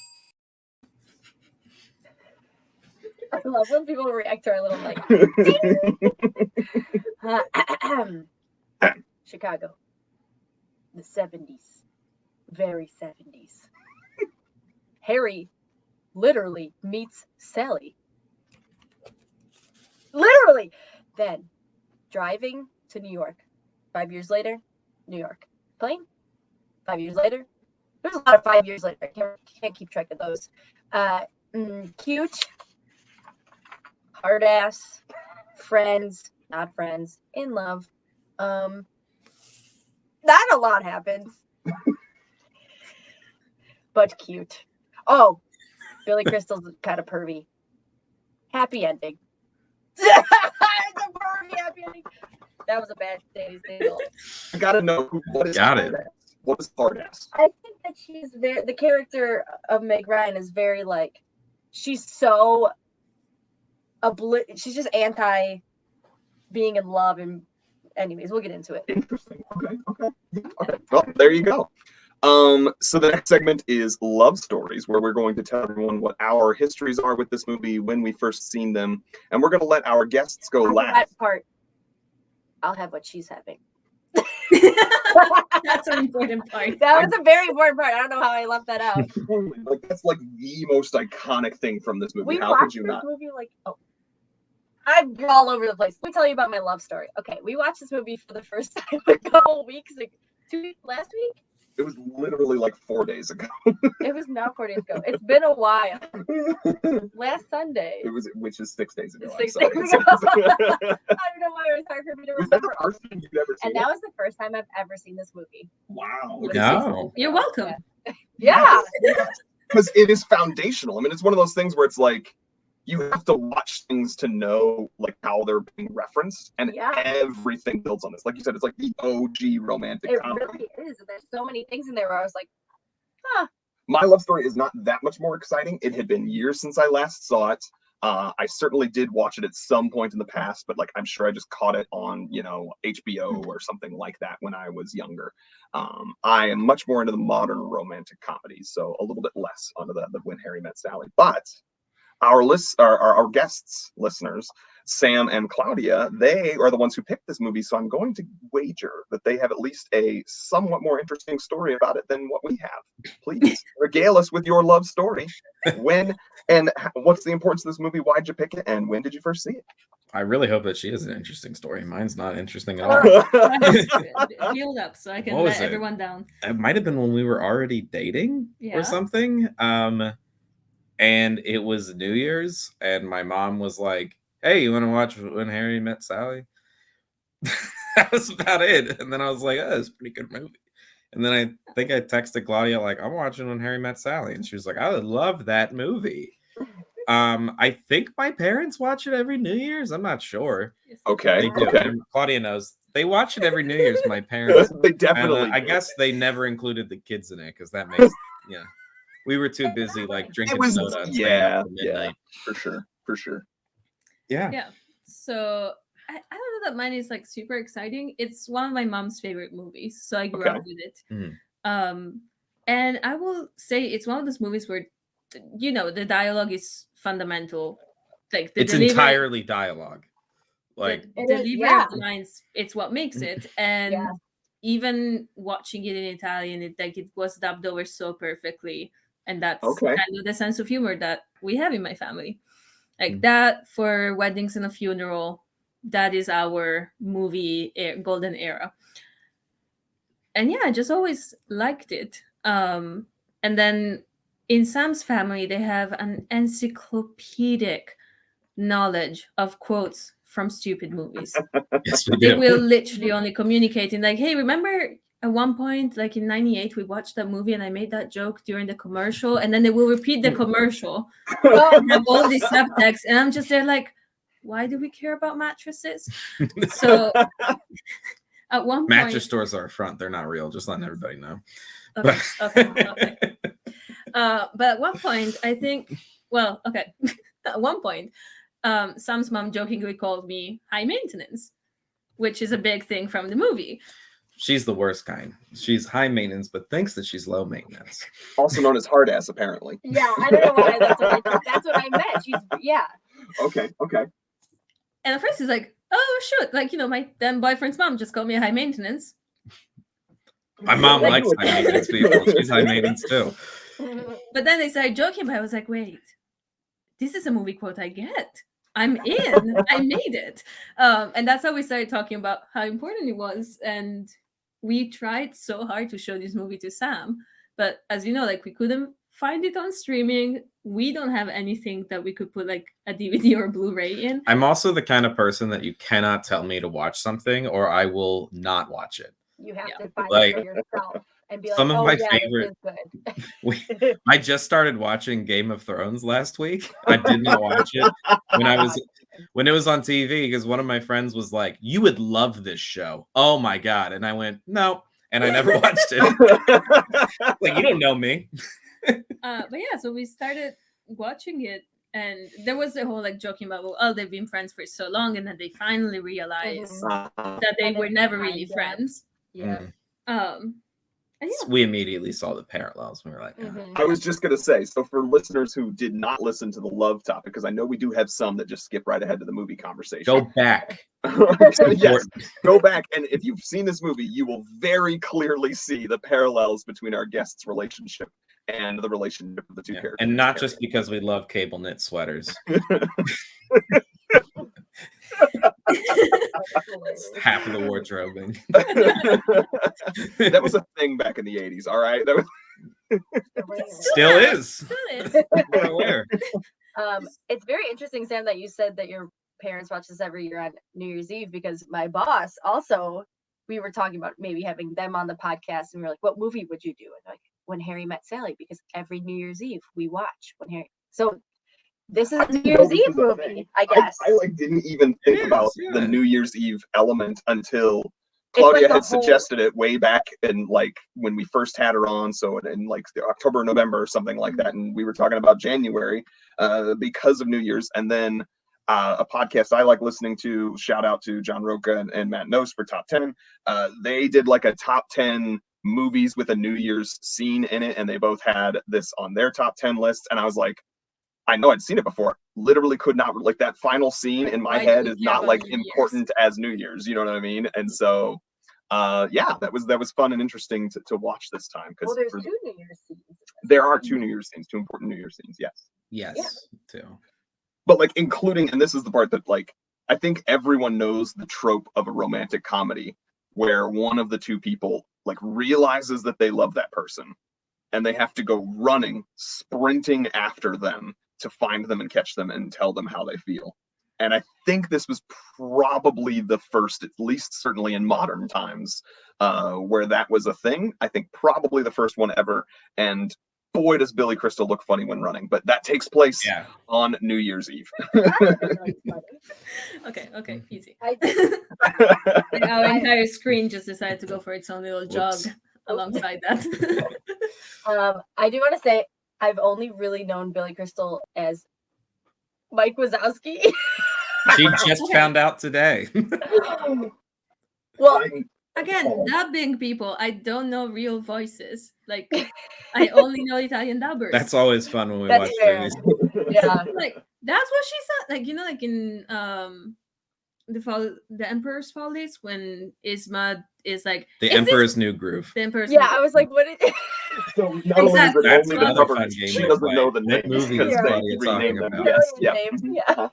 I love when people react to our little like Chicago, the 70s, very 70s. Harry literally meets Sally. Literally. Then driving to New York. 5 years later, New York. Plane. 5 years later. There's a lot of 5 years later. I can't keep track of those. Cute. Hard ass. Friends. Not friends. In love. Not a lot happens. But cute. Oh, Billy Crystal's kind of pervy. Happy ending. It's a pervy happy ending. That was a bad Danny's Dingle. I gotta know what is Got hard it. ass? What is hard ass? I think that she's very, the character of Meg Ryan is very like, she's so she's just anti being in love. And anyways, we'll get into it. Interesting. Okay. Well, there you go. So the next segment is love stories, where we're going to tell everyone what our histories are with this movie, when we first seen them, and we're going to let our guests go last. That part, I'll have what she's having. That's an important part. That was a very important part. I don't know how I left that out. Like that's like the most iconic thing from this movie. We How could watched you this not? movie like, I'm all over the place. Let me tell you about my love story. Okay, we watched this movie for the first time a couple weeks ago. Last week? It was literally like 4 days ago. It was not 4 days ago. It's been a while. Last Sunday. Which is 6 days ago. 6 I'm days sorry. ago. I don't know why it was hard for me to Was that the remember. first thing you've ever seen? And that was the first time I've ever seen this movie. Wow. No. You're welcome. Yeah. Because it is foundational. I mean, it's one of those things where it's like you have to watch things to know like how they're being referenced, and Yeah. everything builds on this. Like you said, it's like the OG romantic It comedy. really is. There's so many things in there where I was like, My love story is not that much more exciting. It had been years since I last saw it. I certainly did watch it at some point in the past, but like I'm sure I just caught it on, you know, HBO or something like that when I was younger. I am much more into the modern romantic comedies, so a little bit less onto the When Harry Met Sally. But our guests, listeners, Sam and Claudia, they are the ones who picked this movie, so I'm going to wager that they have at least a somewhat more interesting story about it than what we have. Please regale us with your love story. When and what's the importance of this movie? Why'd you pick it? And when did you first see it? I really hope that she has an interesting story. Mine's not interesting at all. Build up so I can What was let it? everyone down. It might have been when we were already dating Yeah. or something. And it was New Year's, and my mom was like, "Hey, you want to watch When Harry Met Sally?" That was about it. And then I was like, "Oh, it's a pretty good movie." And then I think I texted Claudia like, "I'm watching When Harry Met Sally," and she was like, "I would love that movie." I think my parents watch it every New Year's. I'm not sure. Okay. They do. Okay. And Claudia knows. They watch it every New Year's. My parents. They definitely. I do. guess they never included the kids in it because that makes we were too busy like drinking soda and staying up till midnight. For sure. Yeah. So I don't know that mine is like super exciting. It's one of my mom's favorite movies, so I grew up with it. Mhm. And I will say it's one of those movies where, you know, the dialogue is fundamental. Like It's entirely dialogue. Like the delivery of the lines, it's what makes it. And Yeah. even watching it in Italian, it was dubbed over so perfectly. And that's Okay. kind of the sense of humor that we have in my family. Like that for weddings and a funeral, that is our movie golden era. And yeah, I just always liked it. And then in Sam's family, they have an encyclopedic knowledge of quotes from stupid movies. yes, we They do. will literally only communicate in like, hey, remember at one point, like in 98, we watched that movie and I made that joke during the commercial, and then they will repeat the commercial and have all these subtext. And I'm just there like, why do we care about mattresses? So at one point, Mattress stores are a front. They're not real. Just letting everybody know. Okay. But at one point, I think, at one point, Sam's mom jokingly called me high maintenance, which is a big thing from the movie. She's the worst kind. She's high maintenance, but thinks that she's low maintenance. Also known as hard ass, apparently. Yeah, I don't know why that's what I meant. Okay. And at first he's like, oh, shoot. Like, you know, my then boyfriend's mom just called me a high maintenance. My mom likes high maintenance people. She's high maintenance too. But then they started joking, but I was like, wait, this is a movie quote I get. I'm in. I made it. And that's how we started talking about how important it was. And we tried so hard to show this movie to Sam. But as you know, like we couldn't find it on streaming. We don't have anything that we could put like a DVD or Blu-ray in. I'm also the kind of person that you cannot tell me to watch something or I will not watch it. You have to find like, it for yourself and be like, some of my yeah, favorite. This is good. I just started watching Game of Thrones last week. I did not watch it when it was on TV because one of my friends was like, "You would love this show." Oh my god! And I went, "No," and I never watched it. Like you don't know me. But yeah, so we started watching it, and there was the whole like joking about, well, oh, they've been friends for so long, and then they finally realized that they were never really friends. Yeah. And yeah. We immediately saw the parallels. We were like, I was just gonna say, so for listeners who did not listen to the love topic, because I know we do have some that just skip right ahead to the movie conversation. go back. Yes, go back, and if you've seen this movie, you will very clearly see the parallels between our guest's relationship and the relationship of the two characters. And not just because we love cable knit sweaters. Half of the wardrobing. That was a thing back in the 80s, all right? That was... Still is. Still is. We're aware. It's very interesting, Sam, that you said that your parents watch this every year on New Year's Eve, because my boss also, we were talking about maybe having them on the podcast, and we were like, what movie would you do? And like, When Harry Met Sally, because every New Year's Eve we watch When Harry. So this is a New Year's Eve movie, I guess. I like didn't even think about the New Year's Eve element until Claudia had suggested it way back in like when we first had her on, so in like October, November or something like that, and we were talking about January. because of New Year's. And then a podcast I like listening to, shout out to John Roca and Matt Nose for Top 10. They did like a top 10 movies with a New Year's scene in it, and they both had this on their top 10 list. And I was like, I know I'd seen it before. Literally could not, like, that final scene in my head is not like important as New Year's. You know what I mean? And so, yeah, that was fun and interesting to watch this time. Because Well, there's 2 New Year's scenes. there are 2 New Year's scenes, 2 important New Year's scenes. Yes. Yes, too. But like including, and this is the part that like I think everyone knows the trope of a romantic comedy where one of the 2 people like realizes that they love that person and they have to go running, sprinting after them to find them and catch them and tell them how they feel. And I think this was probably the first, at least certainly in modern times, where that was a thing. I think probably the first one ever. And boy, does Billy Crystal look funny when running, but that takes place on New Year's Eve. Okay, easy. I Our entire screen just decided to go for its own little jog alongside that. I do want to say I've only really known Billy Crystal as Mike Wazowski. She just found out today. Well, Again, dubbing people, I don't know real voices. Like, I only know Italian dubbers. That's always fun when we That's watch fair. movies. yeah. Like, that's what she said. Like, you know, like in the Emperor's Follies, when Isma is like The "Is Emperor's New Groove. the Emperor's Yeah, I was like, what is So not only is it That's only the another cover, fun game she to doesn't play. know the What names movie because is they Claudia rename talking them. about? Yes, names? Yeah.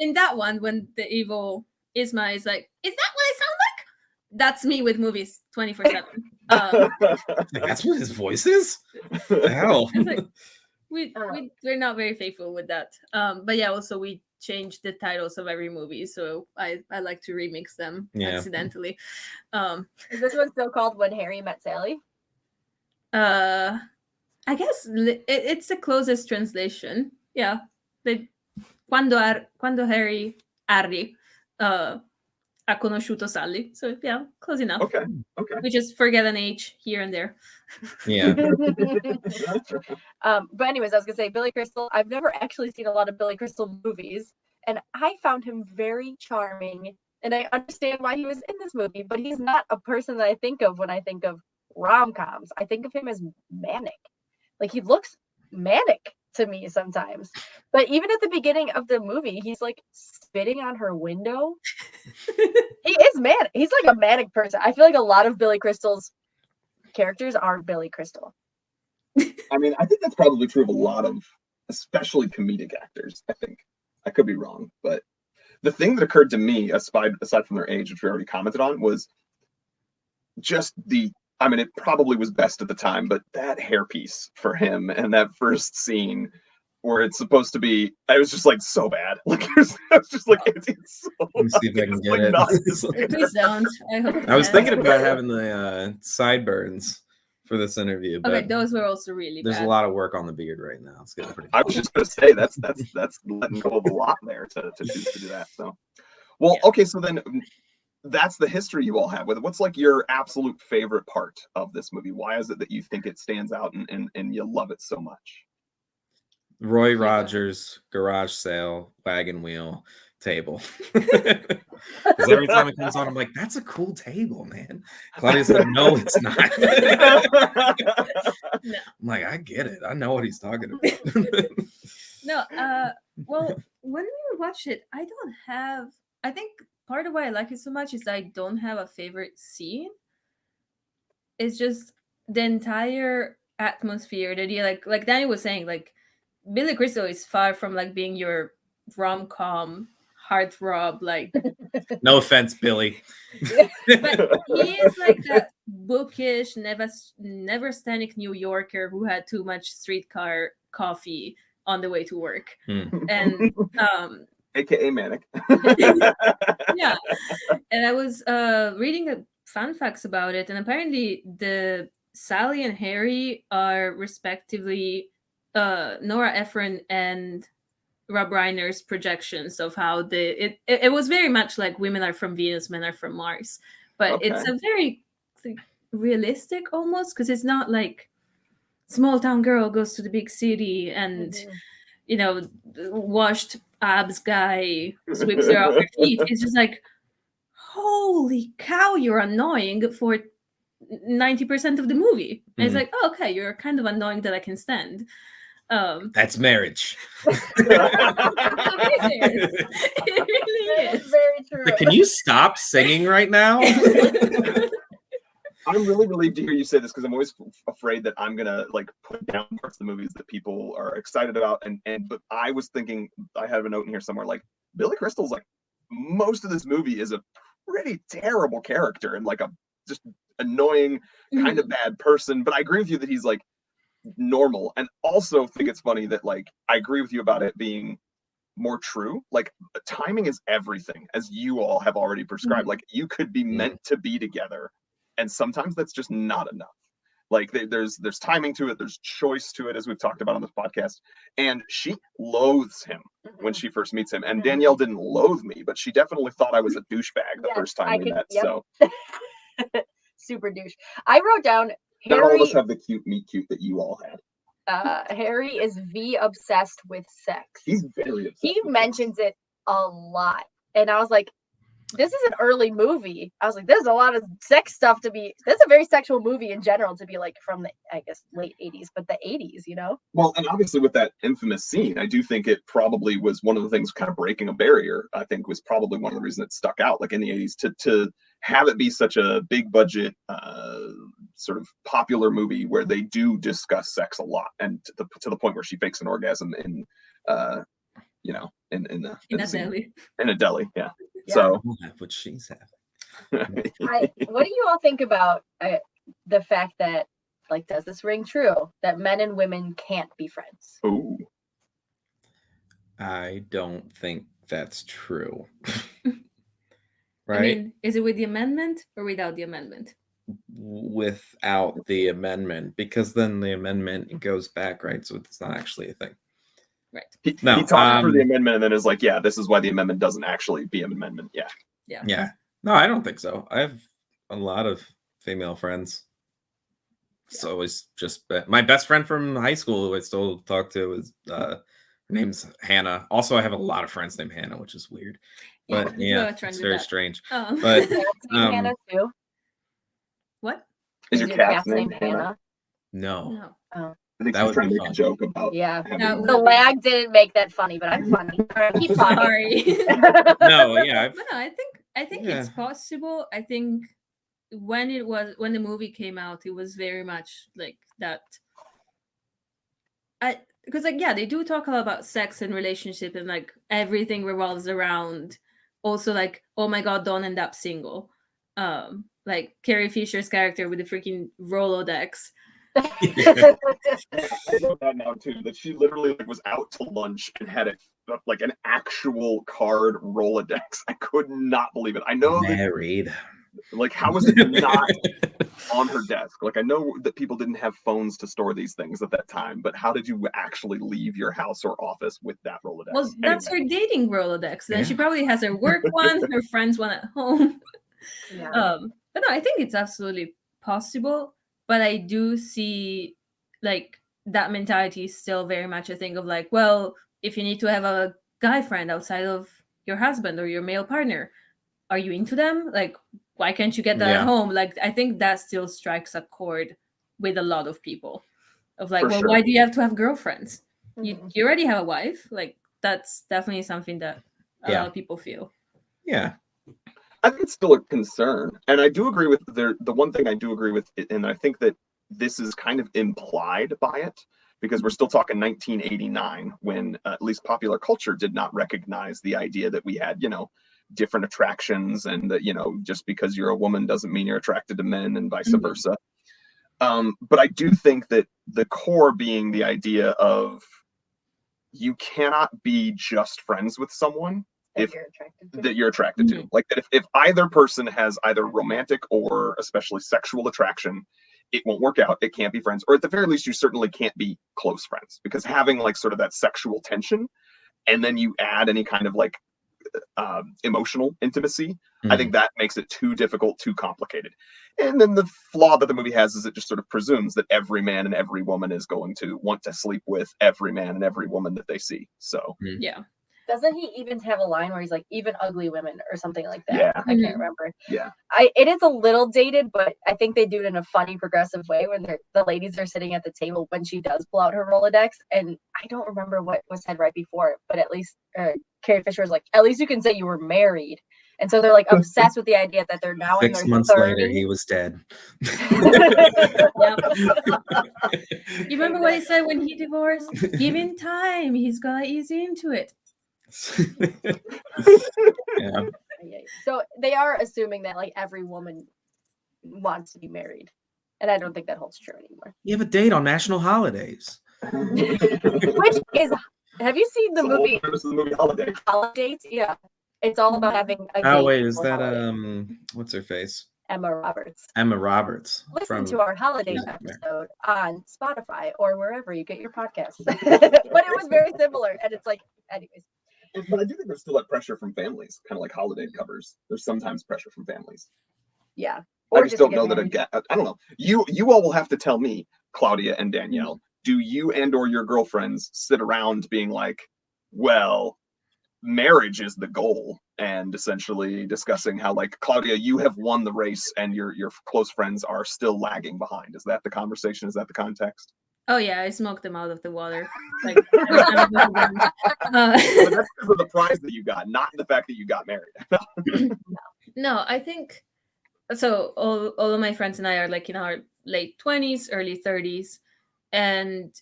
in that one when the evil Isma is like, is that what I sound like? That's me with movies 24/7. That's what his voice is? Hell. It's like, we're not very faithful with that. But yeah, also we changed the titles of every movie, so I like to remix them accidentally. Is this one still called When Harry Met Sally? I guess it's the closest translation. Yeah, quando Harry ha conosciuto Sally. So yeah, close enough. Okay. We just forget an H here and there. Yeah. But anyways, I was gonna say Billy Crystal. I've never actually seen a lot of Billy Crystal movies, and I found him very charming. And I understand why he was in this movie, but he's not a person that I think of when I think of rom-coms. I think of him as manic. Like, he looks manic to me sometimes. But even at the beginning of the movie, he's like spitting on her window. He is manic. He's like a manic person. I feel like a lot of Billy Crystal's characters are Billy Crystal. I mean, I think that's probably true of a lot of, especially comedic actors. I think I could be wrong, but the thing that occurred to me, aside from their age, which we already commented on, was just I mean, it probably was best at the time, but that hairpiece for him and that first scene where it's supposed to be, I was just like so bad. Like, I was just like, it's so. Let me see if I can get it. Please don't. I hope. I was thinking about having the sideburns for this interview, but Okay, those were also really there's bad. a lot of work on the beard right now. It's getting pretty. I was just gonna say that's letting go of a lot there to choose to do that. So, well, okay, so then that's the history you all have with it. What's like your absolute favorite part of this movie? Why is it that you think it stands out and you love it so much? Roy Rogers garage sale wagon wheel table. Because every time it comes on, I'm like, that's a cool table, man. Claudia's like, no, it's not. No. I'm like, I get it. I know what he's talking about. No, well, when we watched it, I think part of why I like it so much is that I don't have a favorite scene. It's just the entire atmosphere, the idea, like Dani was saying, like Billy Crystal is far from like being your rom-com heartthrob, like No offense, Billy. but he is like that bookish, never standing New Yorker who had too much streetcar coffee on the way to work. And AKA manic. yeah. And I was reading the fun facts about it, and apparently the Sally and Harry are respectively Nora Ephron and Rob Reiner's projections of how it was very much like women are from Venus, men are from Mars, but it's a very like, realistic almost, because it's not like small town girl goes to the big city and Mhm. washed abs guy sweeps her off her feet. It's just like, holy cow, you're annoying for 90% of the movie. And it's Mhm. like, oh, okay, you're kind of annoying that I can stand. That's marriage. It really is. It really That is is. very true. Like, can you stop singing right now? I'm really relieved to hear you say this because I'm always afraid that I'm gonna like put down parts of the movies that people are excited about. But I was thinking, I have a note in here somewhere like Billy Crystal's like most of this movie is a pretty terrible character and like a just annoying kind of bad person. But I agree with you that he's like normal, and also think it's funny that like I agree with you about it being more true. Like timing is everything, as you all have already prescribed. Like you could be meant to be together, and sometimes that's just not enough. Like there's timing to it, there's choice to it, as we've talked about on this podcast. And she loathes him when she first meets him. And Danielle didn't loathe me, but she definitely thought I was a douchebag the Yes, first time I we could- met. yep. So Super douche. I wrote down not all of us Harry. have the cute meet cute that you all had. Harry is obsessed with sex. He's very obsessed. He with mentions it a lot, and I was like, this is an early movie. I was like, there's a lot of sex stuff to be. That's a very sexual movie in general to be like from the, I guess, late 80s, but the 80s, you know? Well, and obviously with that infamous scene, I do think it probably was one of the things kind of breaking a barrier. I think was probably one of the reasons it stuck out, like in the 80s, to have it be such a big budget, sort of popular movie where they do discuss sex a lot, and to the point where she fakes an orgasm in, in a deli. in a deli, yeah. Yeah. So That's what she's having. What do you all think about the fact that, like, does this ring true that men and women can't be friends? ooh. I don't think that's true. I Right? mean, is it with the amendment or without the amendment? Without the amendment, because then the amendment goes back, right? So it's not actually a thing. Right. He No, talks through the amendment and then is like, yeah, this is why the amendment doesn't actually be an amendment. Yeah. Yeah. No, I don't think so. I have a lot of female friends. So it's just my best friend from high school who I still talk to is her name's Hannah. Also, I have a lot of friends named Hannah, which is weird. But I do yeah, have a trend it's with very that. strange. Oh. But Cat's name Hannah too? What? Is your cat's name Hannah? no, No. Oh. I think That she's would trying be to make fun. a joke about Yeah. having No, The lag didn't make that funny, but I'm funny. All right, keep talking. Sorry. no, yeah, But no, I think Yeah. it's possible. I think when the movie came out, it was very much like that. Because like yeah, they do talk a lot about sex and relationship and like everything revolves around also like, oh my god, don't end up single. Like Carrie Fisher's character with the freaking Rolodex. I wrote that now too, that she literally like, was out to lunch and had like an actual card Rolodex. I could not believe it. I know that married. like how was it not on her desk? Like I know that people didn't have phones to store these things at that time, but how did you actually leave your house or office with that Rolodex? Well, that's Anyway. her dating Rolodex. Then Yeah. she probably has her work one, her friends one at home. Yeah. But no, I think it's absolutely possible. But I do see like that mentality is still very much a thing of like, well, if you need to have a guy friend outside of your husband or your male partner, are you into them? Like, why can't you get that Yeah. at home? Like, I think that still strikes a chord with a lot of people of like, For well, sure. why do you have to have girlfriends? Mhm. You already have a wife. Like, that's definitely something that a Yeah. lot of people feel. Yeah. I think it's still a concern. And I do agree with the one thing I do agree with, and I think that this is kind of implied by it, because we're still talking 1989 when at least popular culture did not recognize the idea that we had, different attractions and that, just because you're a woman doesn't mean you're attracted to men and vice versa. But I do think that the core being the idea of you cannot be just friends with someone That you're attracted to. that you're attracted to. Like that if either person has either romantic or especially sexual attraction, it won't work out. It can't be friends. Or at the very least, you certainly can't be close friends, because having like sort of that sexual tension and then you add any kind of like emotional intimacy. I think that makes it too difficult, too complicated. And then the flaw that the movie has is it just sort of presumes that every man and every woman is going to want to sleep with every man and every woman that they see. So Yeah. Doesn't he even have a line where he's like, even ugly women or something like that? Yeah. I can't remember. Yeah. It is a little dated, but I think they do it in a funny, progressive way when the ladies are sitting at the table when she does pull out her Rolodex. And I don't remember what was said right before it, but at least Carrie Fisher was like, at least you can say you were married. And so they're like obsessed with the idea that they're now in their 6 months 30s. later, he was dead. Yep. You remember what he said when he divorced? Give him time. He's gonna ease into it. Yeah. So they are assuming that like every woman wants to be married. And I don't think that holds true anymore. You have a date on national holidays. Which is, have you seen the The whole movie premise of the movie Holiday. Holidays? Yeah. It's all about having a Oh date wait, is for that holidays. what's her face? Emma Roberts. Emma Roberts. Listen from to our holiday Yeah. episode on Spotify or wherever you get your podcasts. But it was very similar. And it's like, anyways. But I do think there's still that pressure from families, kind of like Holiday covers. There's sometimes pressure from families. Yeah. I Or just to don't get know that married. I don't know. You all will have to tell me, Claudia and Danielle, do you and or your girlfriends sit around being like, well, marriage is the goal, and essentially discussing how, like, Claudia, you have won the race and your close friends are still lagging behind? Is that the conversation? Is that the context? Oh yeah, I smoked them out of the water. Like, I'm But that's because of the prize that you got, not the fact that you got married. no, I think so. All of my friends and I are like in our late 20s, early 30s, and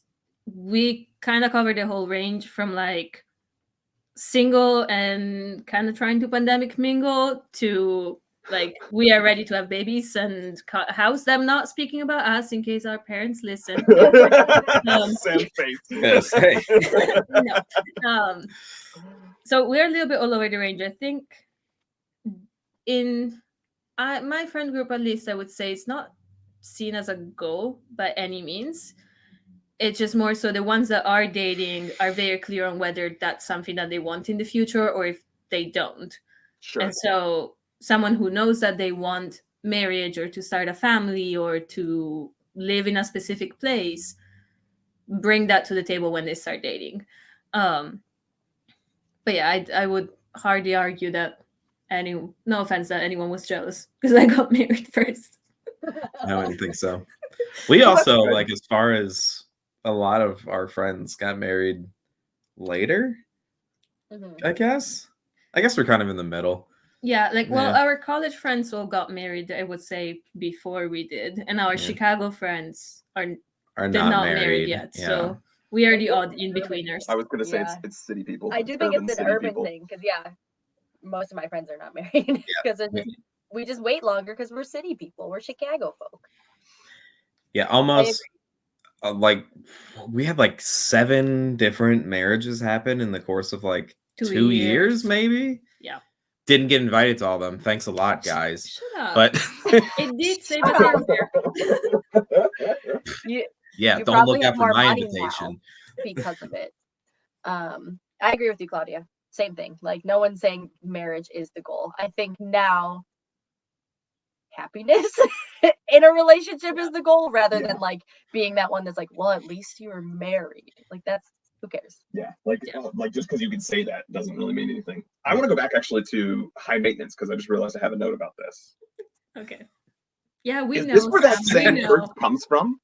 we kind of cover the whole range from like single and kind of trying to pandemic mingle to like we are ready to have babies and house them. Not speaking about us in case our parents listen. Sam face. Yes, hey. No. So we're a little bit all over the range. I think in my friend group, at least, I would say it's not seen as a goal by any means. It's just more so the ones that are dating are very clear on whether that's something that they want in the future or if they don't. Sure. And so someone who knows that they want marriage or to start a family or to live in a specific place, bring that to the table when they start dating. But yeah, I would hardly argue that no offense that anyone was jealous because I got married first. I wouldn't think so. We also, like, as far as a lot of our friends got married later, I guess we're kind of in the middle. Yeah, like, well, Yeah. our college friends all got married, I would say, before we did. And our Chicago friends are Are they're not not married. married yet. Yeah. So we are the odd in-betweeners. I was going to say Yeah. it's city people. I do think it's an city urban people. thing because most of my friends are not married because we just wait longer because we're city people. We're Chicago folk. Yeah, almost like we had like 7 different marriages happen in the course of like 2 years, maybe. Yeah. Didn't get invited to all of them. Thanks a lot, guys. Shut up. But it did say that yeah, You don't probably look have out for more my money invitation. because of it. I agree with you, Claudia. Same thing. Like, no one's saying marriage is the goal. I think now happiness in a relationship is the goal rather than like being that one that's like, well, at least you were married. Like, that's who cares? Yeah, like just because you can say that doesn't really mean anything. I want to go back actually to high maintenance because I just realized I have a note about this. Okay. Yeah, we Is know. this where that Sam, we saying know. first comes from?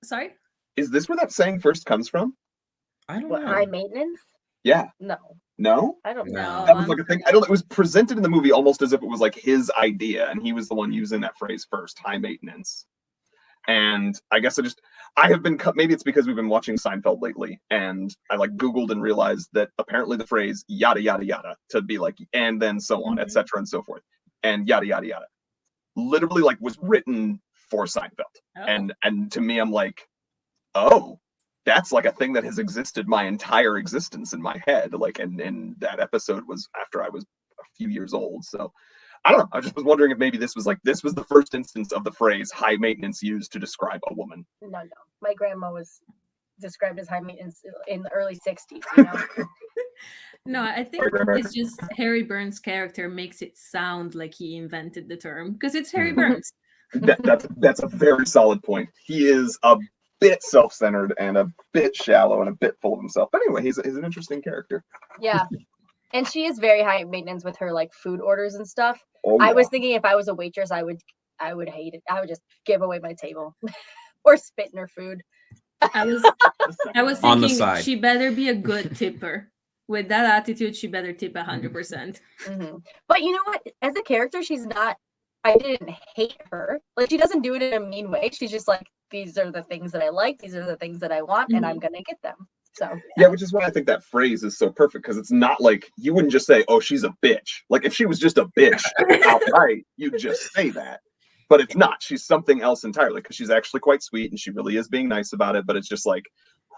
Sorry? Is this where that saying first comes from? I don't What, know. high maintenance? Yeah. No, No? I don't know. No. That was like a thing. I don't know. It was presented in the movie almost as if it was like his idea, and he was the one using that phrase first, high maintenance. And I guess I have been cut. Maybe it's because we've been watching Seinfeld lately, and I like Googled and realized that apparently the phrase yada yada yada to be like and then so on, etc. and so forth, and yada yada yada, literally like was written for Seinfeld. Oh. And to me, I'm like, oh, that's like a thing that has existed my entire existence in my head. Like, and that episode was after I was a few years old. So I don't know. I just was wondering if maybe this was the first instance of the phrase high maintenance used to describe a woman. No. My grandma was described as high maintenance in the early 60s, you know? No, I think Sorry, Grandma. it's just Harry Burns' character makes it sound like he invented the term because it's Harry Burns. That's a very solid point. He is a bit self-centered and a bit shallow and a bit full of himself. But anyway, he's an interesting character. Yeah. And she is very high maintenance with her like food orders and stuff. Oh, I yeah. was thinking if I was a waitress, I would hate it. I would just give away my table or spit in her food. I was On the thinking side. she better be a good tipper. With that attitude, she better tip 100%. Mhm. But you know what? As a character, she's not. I didn't hate her. Like she doesn't do it in a mean way. She's just like, these are the things that I like. These are the things that I want, and I'm gonna get them. So Yeah, which is why I think that phrase is so perfect, because it's not like you wouldn't just say, "Oh, she's a bitch." Like if she was just a bitch outright, you'd just say that. But it's not. She's something else entirely, because she's actually quite sweet and she really is being nice about it. But it's just like,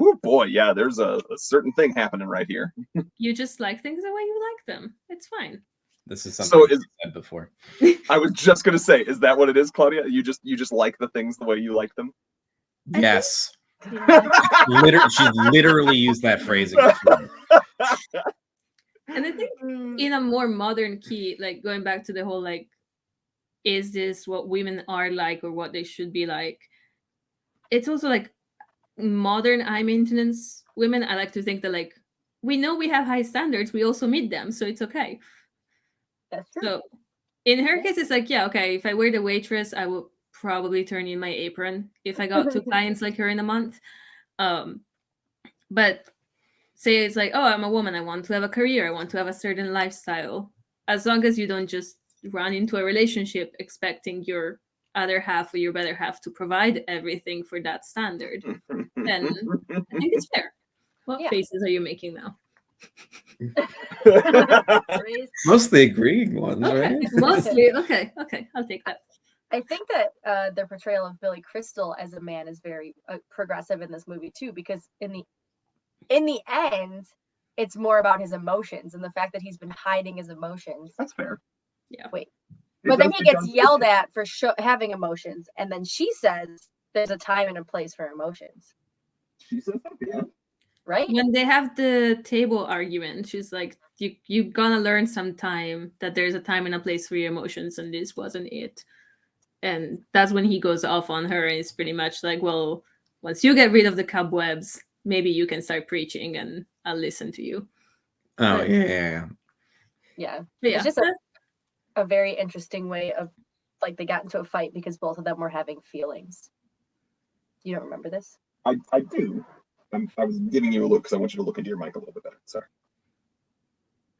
whoo, boy, yeah, there's a certain thing happening right here. You just like things the way you like them. It's fine. This is something So you said before. I was just gonna say, is that what it is, Claudia? You just like the things the way you like them? I think- Yes. Yeah. She literally used that phrasing. before. And I think in a more modern key, like going back to the whole like, is this what women are like or what they should be like? It's also like modern high maintenance women. I like to think that like we know we have high standards, we also meet them, so it's okay. that's true. So in her case, it's like, yeah, okay, if I were the waitress, I would probably turn in my apron if I got 2 clients like her in a month. But say it's like, oh, I'm a woman, I want to have a career, I want to have a certain lifestyle. As long as you don't just run into a relationship expecting your other half or your better half to provide everything for that standard, then I think it's fair. What Yeah. faces are you making now? Praise. Mostly agreeing ones, Okay, right? mostly. Okay, I'll take that. I think that the portrayal of Billy Crystal as a man is very progressive in this movie too, because in the end, it's more about his emotions and the fact that he's been hiding his emotions. That's fair. Yeah. Wait. It But then does he become- gets yelled at for having emotions, and then she says there's a time and a place for emotions, She says that, yeah. right? When they have the table argument, she's like, you're gonna learn sometime that there's a time and a place for your emotions, and this wasn't it. And that's when he goes off on her, and it's pretty much like, well, once you get rid of the cobwebs, maybe you can start preaching and I'll listen to you. Oh But- yeah. Yeah. But yeah, It's just a very interesting way of like they got into a fight because both of them were having feelings. You don't remember this? I do. I was giving you a look because I want you to look into your mic a little bit better. Sorry.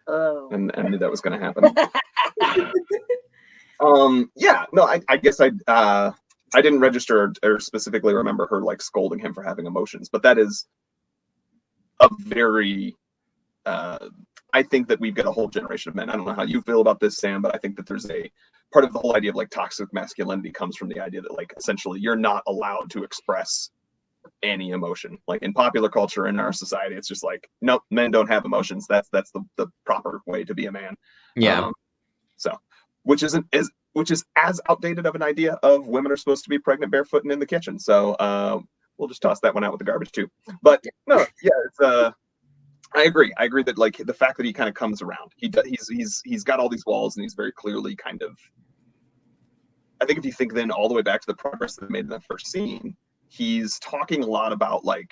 Oh. And I knew that was going to happen. Yeah, no, I guess I didn't register or specifically remember her like scolding him for having emotions, but that is a very I think that we've got a whole generation of men. I don't know how you feel about this, Sam, but I think that there's a part of the whole idea of like toxic masculinity comes from the idea that like essentially you're not allowed to express any emotion. Like in popular culture in our society, it's just like, nope, men don't have emotions. That's the proper way to be a man. Yeah. So, which is as outdated of an idea of women are supposed to be pregnant barefoot and in the kitchen. So we'll just toss that one out with the garbage too. But no, yeah, it's I agree that like the fact that he kind of comes around, he's got all these walls and he's very clearly kind of. I think if you think then all the way back to the progress that they made in that first scene, he's talking a lot about like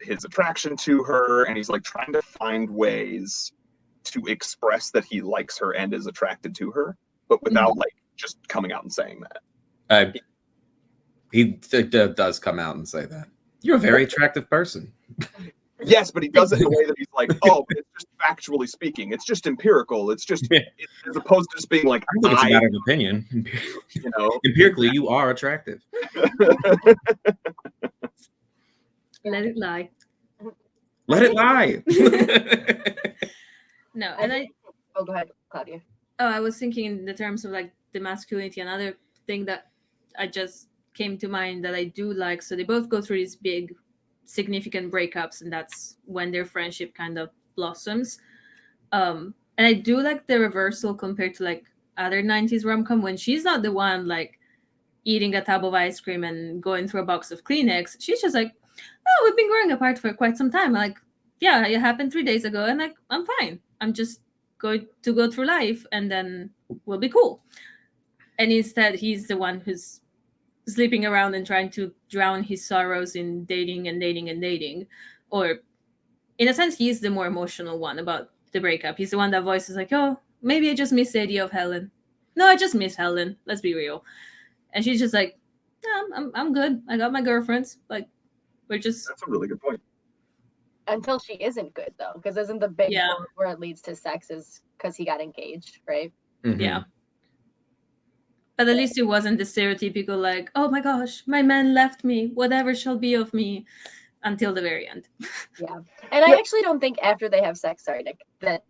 his attraction to her, and he's like trying to find ways to express that he likes her and is attracted to her, but without like just coming out and saying that. He does come out and say that. You're a very attractive person. Yes, but he does it in a way that he's like, oh, but it's just factually speaking. It's just empirical. It's just as opposed to just being like, I think it's a matter of opinion. You know, Empirically, you are attractive. let it lie. Let it lie. No, and Oh, go ahead, Claudia. I was thinking in the terms of like the masculinity. Another thing that I just came to mind that I do like. So they both go through these big, significant breakups, and that's when their friendship kind of blossoms. And I do like the reversal compared to like other 90s rom-com when she's not the one like eating a tub of ice cream and going through a box of Kleenex. She's just like, oh, we've been growing apart for quite some time. Like, yeah, it happened 3 days ago, and like I'm fine. I'm just going to go through life, and then we'll be cool. And instead, he's the one who's sleeping around and trying to drown his sorrows in dating and dating and dating. Or in a sense, he's the more emotional one about the breakup. He's the one that voices like, oh, maybe I just miss the idea of Helen. No, I just miss Helen. Let's be real. And she's just like, no, I'm good. I got my girlfriends. Like, we're just... That's a really good point. Until she isn't good, though, because isn't the big Yeah. quote where it leads to sex is because he got engaged, right? Mhm. Yeah. But at least it wasn't the stereotypical, like, oh my gosh, my man left me. Whatever shall be of me. Until the very end. Yeah. And I actually don't think after they have sex, sorry, Nick, that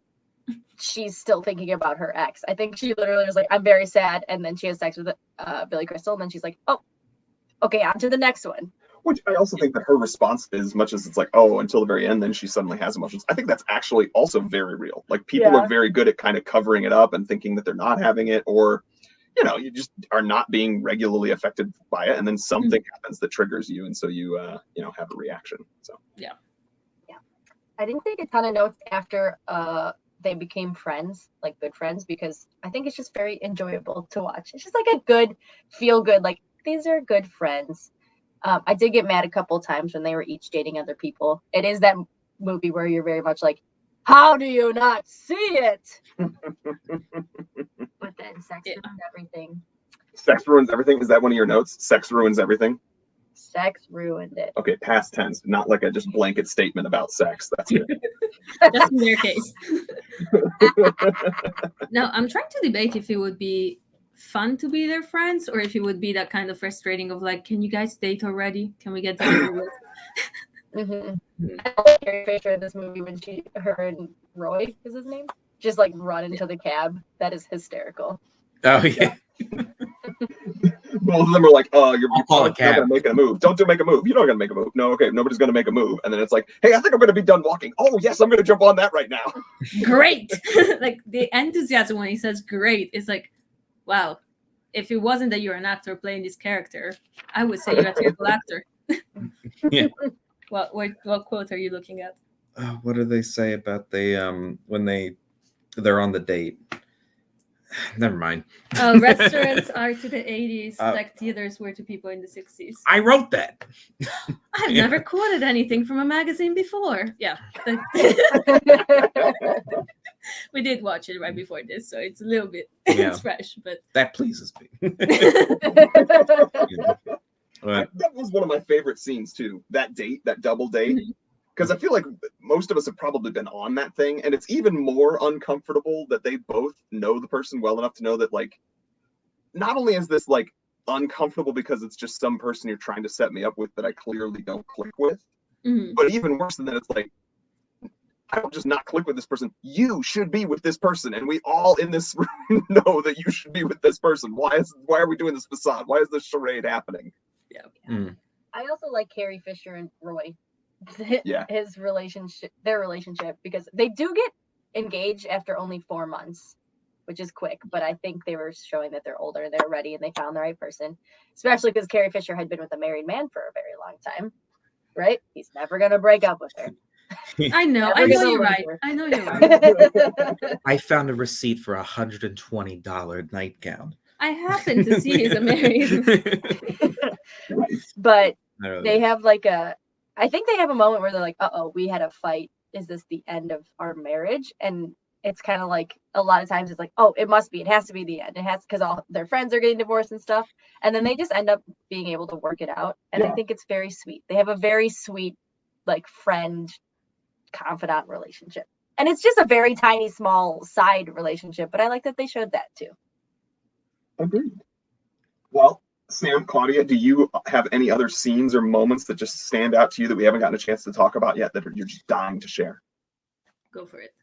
she's still thinking about her ex. I think she literally was like, I'm very sad. And then she has sex with Billy Crystal. And then she's like, oh, okay, on to the next one. Which I also think that her response, as much as it's like, oh, until the very end, then she suddenly has emotions. I think that's actually also very real. Like people Yeah. are very good at kind of covering it up and thinking that they're not having it, or you know, you just are not being regularly affected by it, and then something happens that triggers you, and so you you know, have a reaction. So I didn't take a ton of notes after they became friends, like good friends, because I think it's just very enjoyable to watch. It's just like a good, feel good, like these are good friends. I did get mad a couple times when they were each dating other people. It is that movie where you're very much like, how do you not see it? But then sex ruins everything. sex ruins everything. Is that one of your notes? Sex ruins everything. Sex ruined it. Okay, past tense, not like a just blanket statement about sex. That's good. Just in their case. Now, I'm trying to debate if it would be fun to be their friends or if it would be that kind of frustrating of like, can you guys date already? Can we get this over with? I like Carrie Fisher in this movie when her and Roy is his name, just like run into the cab. That is hysterical. Oh yeah. Both of them are like, oh, you're I'll call a not cab. gonna make a move. Don't make a move. You're not gonna make a move. No, okay, nobody's gonna make a move. And then it's like, hey, I think I'm gonna be done walking. Oh yes, I'm gonna jump on that right now. Great. Like the enthusiasm when he says great is like, wow. If it wasn't that you're an actor playing this character, I would say you're a terrible actor. Yeah. What quote are you looking at? What do they say about they when they're on the date? Never mind. Oh, restaurants are to the 80s like theaters were to people in the 60s. I wrote that. I've never quoted anything from a magazine before. Yeah. We did watch it right before this, so it's a little bit it's fresh, but that pleases me. That was one of my favorite scenes too. That date, that double date. Because I feel like most of us have probably been on that thing, and it's even more uncomfortable that they both know the person well enough to know that, like, not only is this like uncomfortable because it's just some person you're trying to set me up with that I clearly don't click with, but even worse than that, it's like, I don't just not click with this person. You should be with this person, and we all in this room know that you should be with this person. Why are we doing this facade? Why is this charade happening? Yeah. I also like Carrie Fisher and Roy. Yeah. Their relationship, because they do get engaged after only 4 months, which is quick, but I think they were showing that they're older and they're ready and they found the right person, especially because Carrie Fisher had been with a married man for a very long time, right? He's never gonna break up with her. I know you're right. I found a receipt for $120 nightgown. I happen to see he's a married. But they have like I think they have a moment where they're like, uh-oh, we had a fight. Is this the end of our marriage? And it's kind of like a lot of times it's like, oh, it must be. It has to be the end. It has, because all their friends are getting divorced and stuff. And then they just end up being able to work it out. And I think it's very sweet. They have a very sweet, like, friend, confidant relationship. And it's just a very tiny, small side relationship. But I like that they showed that too. Agreed. Well, Sam, Claudia, do you have any other scenes or moments that just stand out to you that we haven't gotten a chance to talk about yet that you're just dying to share? Go for it.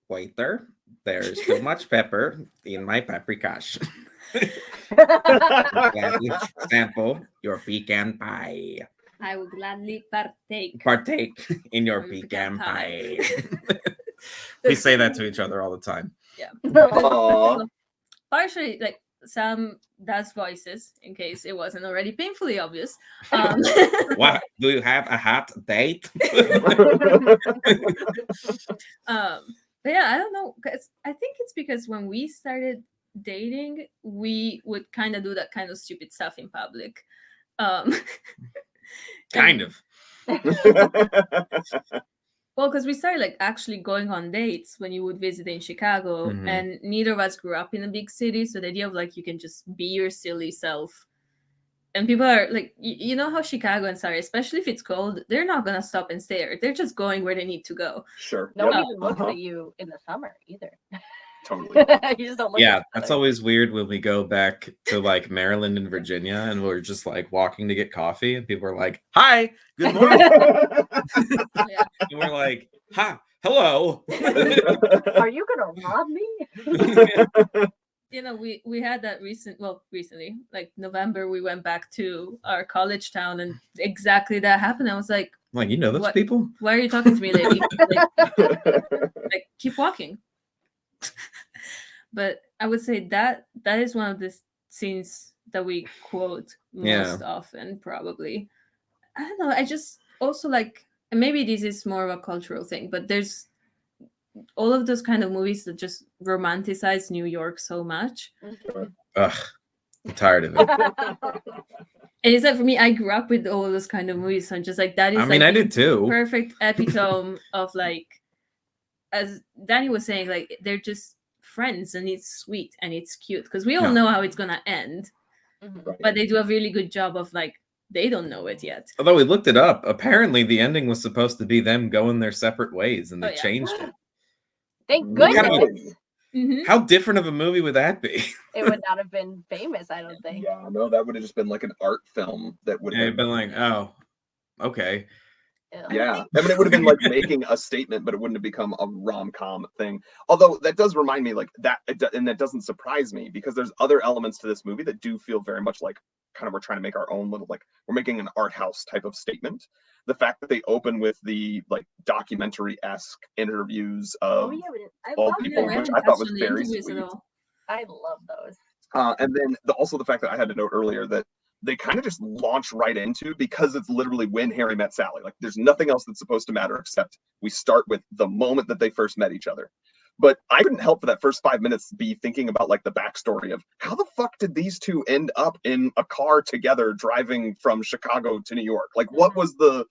Waiter, there's too much pepper in my paprikash. Sample your pecan pie. I will gladly partake. Partake in your pecan pie. We say that to each other all the time. Yeah. Partially, like, Sam does voices, in case it wasn't already painfully obvious. What? Do you have a hot date? But yeah, I don't know. 'Cause I think it's because when we started dating, we would kind of do that kind of stupid stuff in public. Kind of. Well, because we started like actually going on dates when you would visit in Chicago, Mhm. and neither of us grew up in a big city, so the idea of like you can just be your silly self, and people are like, you know how Chicagoans are, especially if it's cold, they're not gonna stop and stare. They're just going where they need to go. Sure. No one Yep. even looks Uh-huh. at you in the summer either. Totally. You just don't look Yeah, at each that's other. always weird when we go back to like Maryland and Virginia and we're just like walking to get coffee and people are like, "Hi, good morning." Yeah. And we're like, "Hi, hello." Are you gonna rob me? You know, we had that recently, like November, we went back to our college town, and exactly that happened. I was like, Like, you know those What? people? why are you talking to me, lady? Like keep walking. But I would say that is one of the scenes that we quote most often, probably. I don't know. I just also like, and maybe this is more of a cultural thing, but there's all of those kind of movies that just romanticize New York so much. Ugh, I'm tired of it. And it's like for me, I grew up with all those kind of movies, so I'm just like that is. I mean, like I the did too. perfect epitome of like, as Danny was saying, like they're just friends and it's sweet and it's cute because we all Yeah. know how it's gonna end, Mhm. but they do a really good job of like they don't know it yet. Although we looked it up, apparently the ending was supposed to be them going their separate ways and Oh, they yeah. changed it. Thank Really? goodness. Mhm. How different of a movie would that be? It would not have been famous, I don't think. Yeah, no, that would have just been like an art film that would And have it'd been like, oh, okay. Yeah, I mean, it would have been like making a statement, but it wouldn't have become a rom-com thing. Although that does remind me, like that, and that doesn't surprise me because there's other elements to this movie that do feel very much like kind of we're trying to make our own little like we're making an art house type of statement. The fact that they open with the like documentary-esque interviews of Oh yeah, I all love people, we those. which haven't I thought touched was on the very interviews at sweet. all. I love those. And then also the fact that I had to note earlier that they kind of just launch right into because it's literally when Harry met Sally. Like there's nothing else that's supposed to matter except we start with the moment that they first met each other. But I couldn't help for that first 5 minutes be thinking about like the backstory of how the fuck did these two end up in a car together driving from Chicago to New York? Like what was the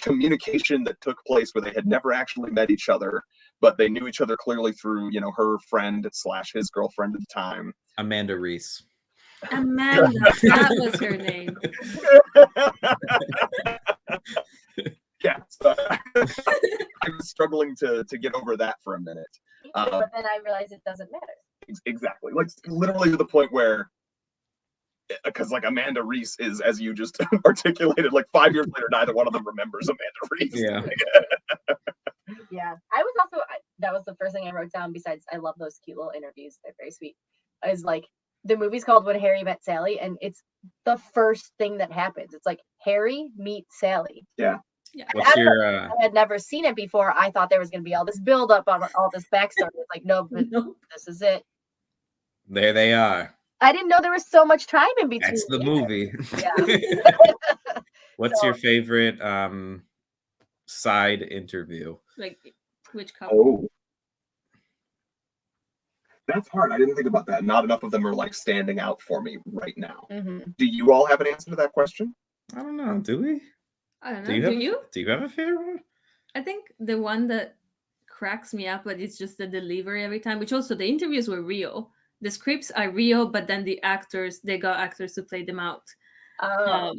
communication that took place where they had never actually met each other, but they knew each other clearly through, you know, her friend / his girlfriend at the time. Amanda Reese. Amanda, that was her name. Yeah, so I was struggling to get over that for a minute. But then I realized it doesn't matter. Exactly, like literally to the point where, because like Amanda Reese is, as you just articulated, like 5 years later, neither one of them remembers Amanda Reese. Yeah. Yeah, I was also that was the first thing I wrote down. Besides, I love those cute little interviews; they're very sweet. Is like the movie's called When Harry Met Sally, and it's the first thing that happens. It's like Harry meets Sally. Yeah. Yeah. What's your I had never seen it before. I thought there was going to be all this build up on all this backstory. It's like, no, but No. this is it. there they are. I didn't know there was so much time in between. That's the either. movie. Yeah. What's So- your favorite side interview? Like which couple? Oh, that's hard. I didn't think about that. Not enough of them are like standing out for me right now. Mhm. Do you all have an answer to that question? I don't know. Do we? I don't know. Do you Do have, you? Do you have a favorite one? I think the one that cracks me up, but it's just the delivery every time, which also the interviews were real. The scripts are real, but then the actors, they got actors to play them out. Oh.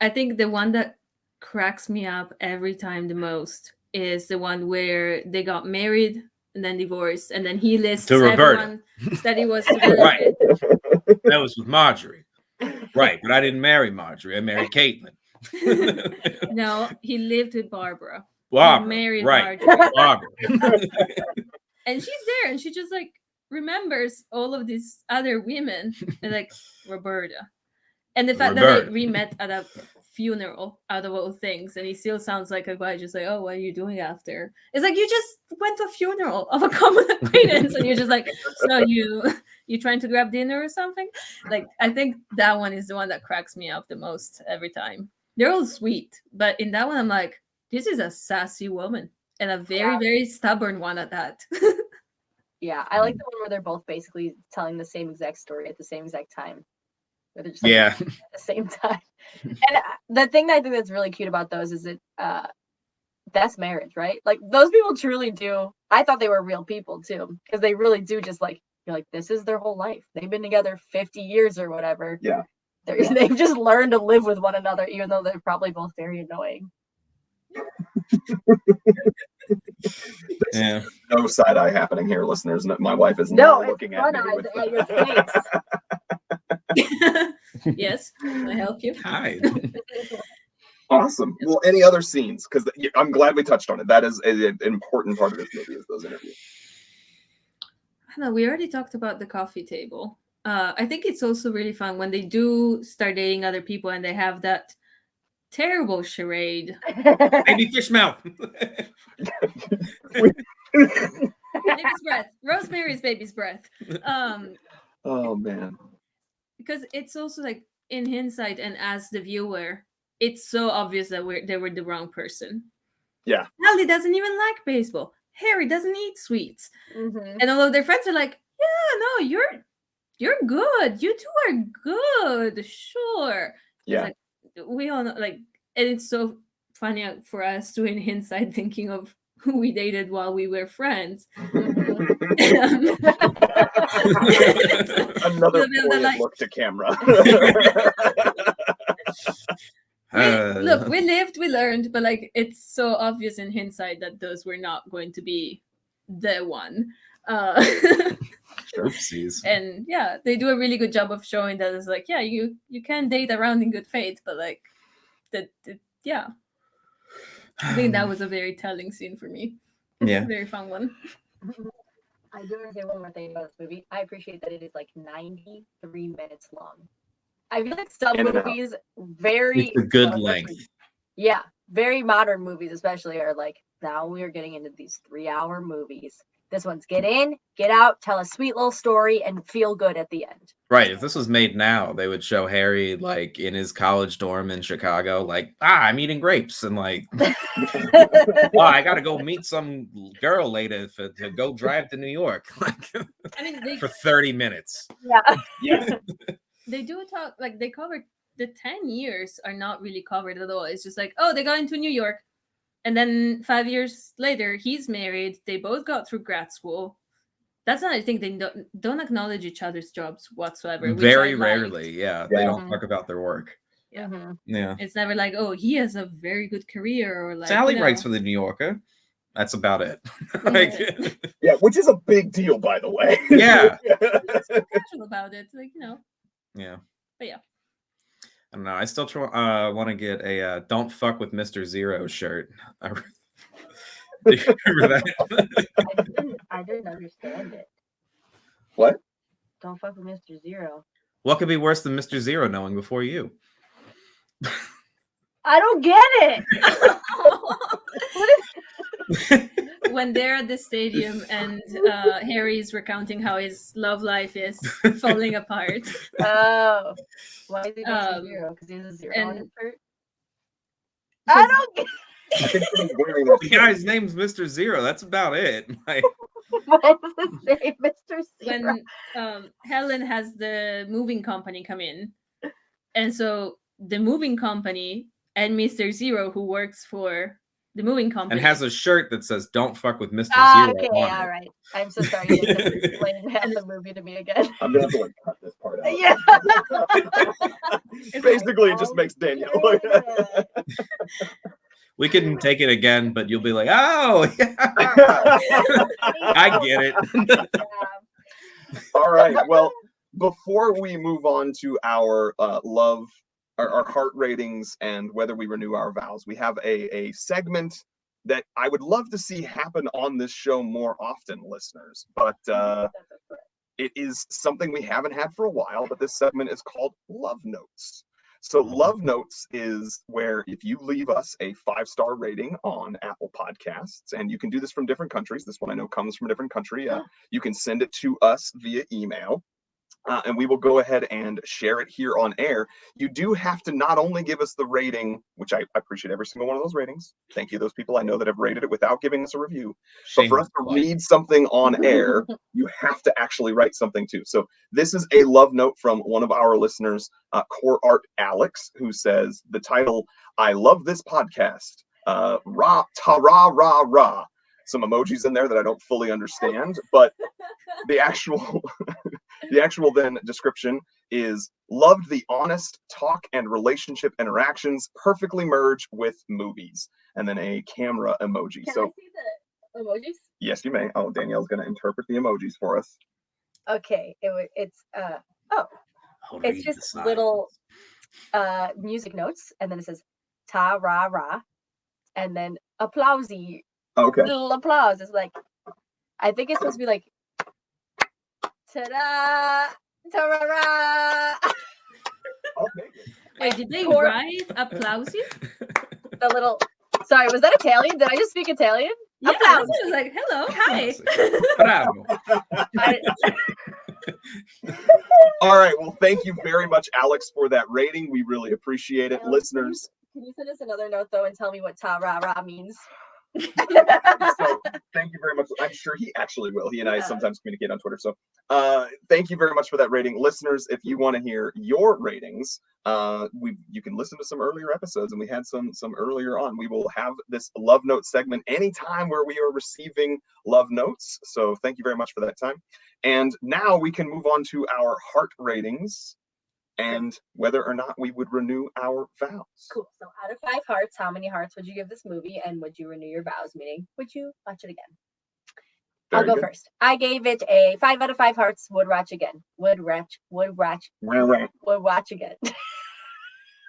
I think the one that cracks me up every time the most is the one where they got married and then divorced, and then he lists To Roberta. everyone that he was together Right. with. That was with Marjorie. Right, but I didn't marry Marjorie. I married Caitlin. No, he lived with Barbara. Barbara. married right. Marjorie. Barbara. And she's there and she just like remembers all of these other women and like Roberta. And the fact that Roberta. they re-met at a funeral out of all things, and he still sounds like a guy just like, oh, what are you doing after? It's like you just went to a funeral of a common acquaintance and you're just like, so you trying to grab dinner or something? Like, I think that one is the one that cracks me up the most every time. They're all sweet, but in that one, I'm like, this is a sassy woman and a very, very stubborn one at that. Yeah, I like the one where they're both basically telling the same exact story at the same exact time. Where they're just like, Yeah. at the same time. And the thing that I think that's really cute about those is that's marriage, right? Like those people truly do. I thought they were real people too, because they really do just like, you're like, this is their whole life. They've been together 50 years or whatever. Yeah. They've just learned to live with one another, even though they're probably both very annoying. Yeah. No side eye happening here, listeners. My wife is not looking at me. Front eyes at your face. Yes, can I help you? Hi. Awesome. Well, any other scenes? Because I'm glad we touched on it. That is an important part of this movie, is those interviews. I don't know, we already talked about the coffee table. I think it's also really fun when they do start dating other people and they have that terrible charade. Baby fish mouth. Baby's breath. Rosemary's baby's breath. Oh man. Because it's also like in hindsight and as the viewer, it's so obvious that they were the wrong person. Yeah. Sally doesn't even like baseball. Harry doesn't eat sweets. Mm-hmm. And all of their friends are like, yeah, no, you're good. You two are good. Sure. Yeah. Like, we all know, like, and it's so funny for us to, in hindsight, thinking of who we dated while we were friends. Another The poignant like- look to camera. Look, we lived, we learned, but like it's so obvious in hindsight that those were not going to be the one. Oopsies. And yeah, they do a really good job of showing that it's like, yeah, you can date around in good faith, but like that, yeah. I think that was a very telling scene for me. Yeah. Very fun one. I do want to say one more thing about this movie. I appreciate that it is like 93 minutes long. I feel like some In and out. movies, very It's a good length. Yeah, very modern movies especially are like, now we are getting into these 3-hour movies. This one's get in, get out, tell a sweet little story, and feel good at the end. Right. If this was made now, they would show Harry like in his college dorm in Chicago, like, I'm eating grapes, and like, oh, I gotta go meet some girl later to go drive to New York, like, I mean, for 30 minutes. Yeah. Yeah. they do talk, like they covered the 10 years are not really covered at all. It's just like, oh, they got into New York. And then 5 years later, he's married. They both got through grad school. That's another thing. They don't acknowledge each other's jobs whatsoever. Very which I liked. rarely, yeah. They don't talk about their work. Yeah. Mm-hmm. Yeah. It's never like, oh, he has a very good career, or like Sally you know. writes for the New Yorker. That's about it. Like, Yeah, which is a big deal, by the way. Yeah. It's so casual about it, like you know. yeah. But yeah. I don't know. I still want to get a "Don't fuck with Mr. Zero" shirt. Do you remember that? I didn't understand it. What? Don't fuck with Mr. Zero. What could be worse than Mr. Zero knowing before you? I don't get it. When they're at the stadium and Harry's recounting how his love life is falling apart. Oh, why is he Mr. Zero? Because he has a zero on and- his shirt. I don't get. I think he's wearing that. The guy's name's Mr. Zero. That's about it. Like, What is his name, Mr. Zero? When Helen has the moving company come in, and so the moving company and Mr. Zero, who works for the moving company, and has a shirt that says "Don't fuck with Mr. Zero." Okay, on all it. right. I'm so sorry. You have to explain half the movie to me again. I'm gonna have to like cut this part out. Yeah. Basically, it just makes Danielle. We can take it again, but you'll be like, "Oh, yeah, I get it." All right. Well, before we move on to our love, our heart ratings, and whether we renew our vows, we have a segment that I would love to see happen on this show more often, listeners. But it is something we haven't had for a while. But this segment is called Love Notes. So Love Notes is where if you leave us a 5-star rating on Apple Podcasts, and you can do this from different countries. This one I know comes from a different country. You can send it to us via email. and we will go ahead and share it here on air. You do have to not only give us the rating, which I appreciate every single one of those ratings. Thank you, those people I know that have rated it without giving us a review. But for us to read something on air, you have to actually write something too. So this is a love note from one of our listeners, Core Art Alex, who says the title, "I love this podcast. Rah, ta, rah, rah, rah." Some emojis in there that I don't fully understand, but the actual then description is loved the honest talk and relationship interactions perfectly merge with movies, and then a camera emoji. Can So I see the emojis? yes, you may. Oh, Danielle's going to interpret the emojis for us. Okay, it's just little music notes, and then it says ta ra ra, and then applausey. Okay. Little applause. It's like, I think it's supposed to be like ta-da, ta-ra-ra. I'll take it. Wait, did they Core- write applause? The little. Sorry, was that Italian? Did I just speak Italian? Yeah, Applause. I was like, hello, hi. Bravo. All right. Well, thank you very much, Alex, for that rating. We really appreciate it. Alex, Listeners, Can you send us another note though and tell me what ta-ra-ra means? so thank you very much. I'm sure he actually will. He and I sometimes communicate on Twitter. So thank you very much for that rating. Listeners, if you want to hear your ratings, you can listen to some earlier episodes, and we had some earlier on. We will have this love note segment anytime where we are receiving love notes. So thank you very much for that time. And now we can move on to our heart ratings and whether or not we would renew our vows. Cool. So out of 5 hearts, how many hearts would you give this movie, and would you renew your vows? Meaning, would you watch it again? I'll go first. I gave it a 5 out of 5 hearts. Would watch again. Would watch again.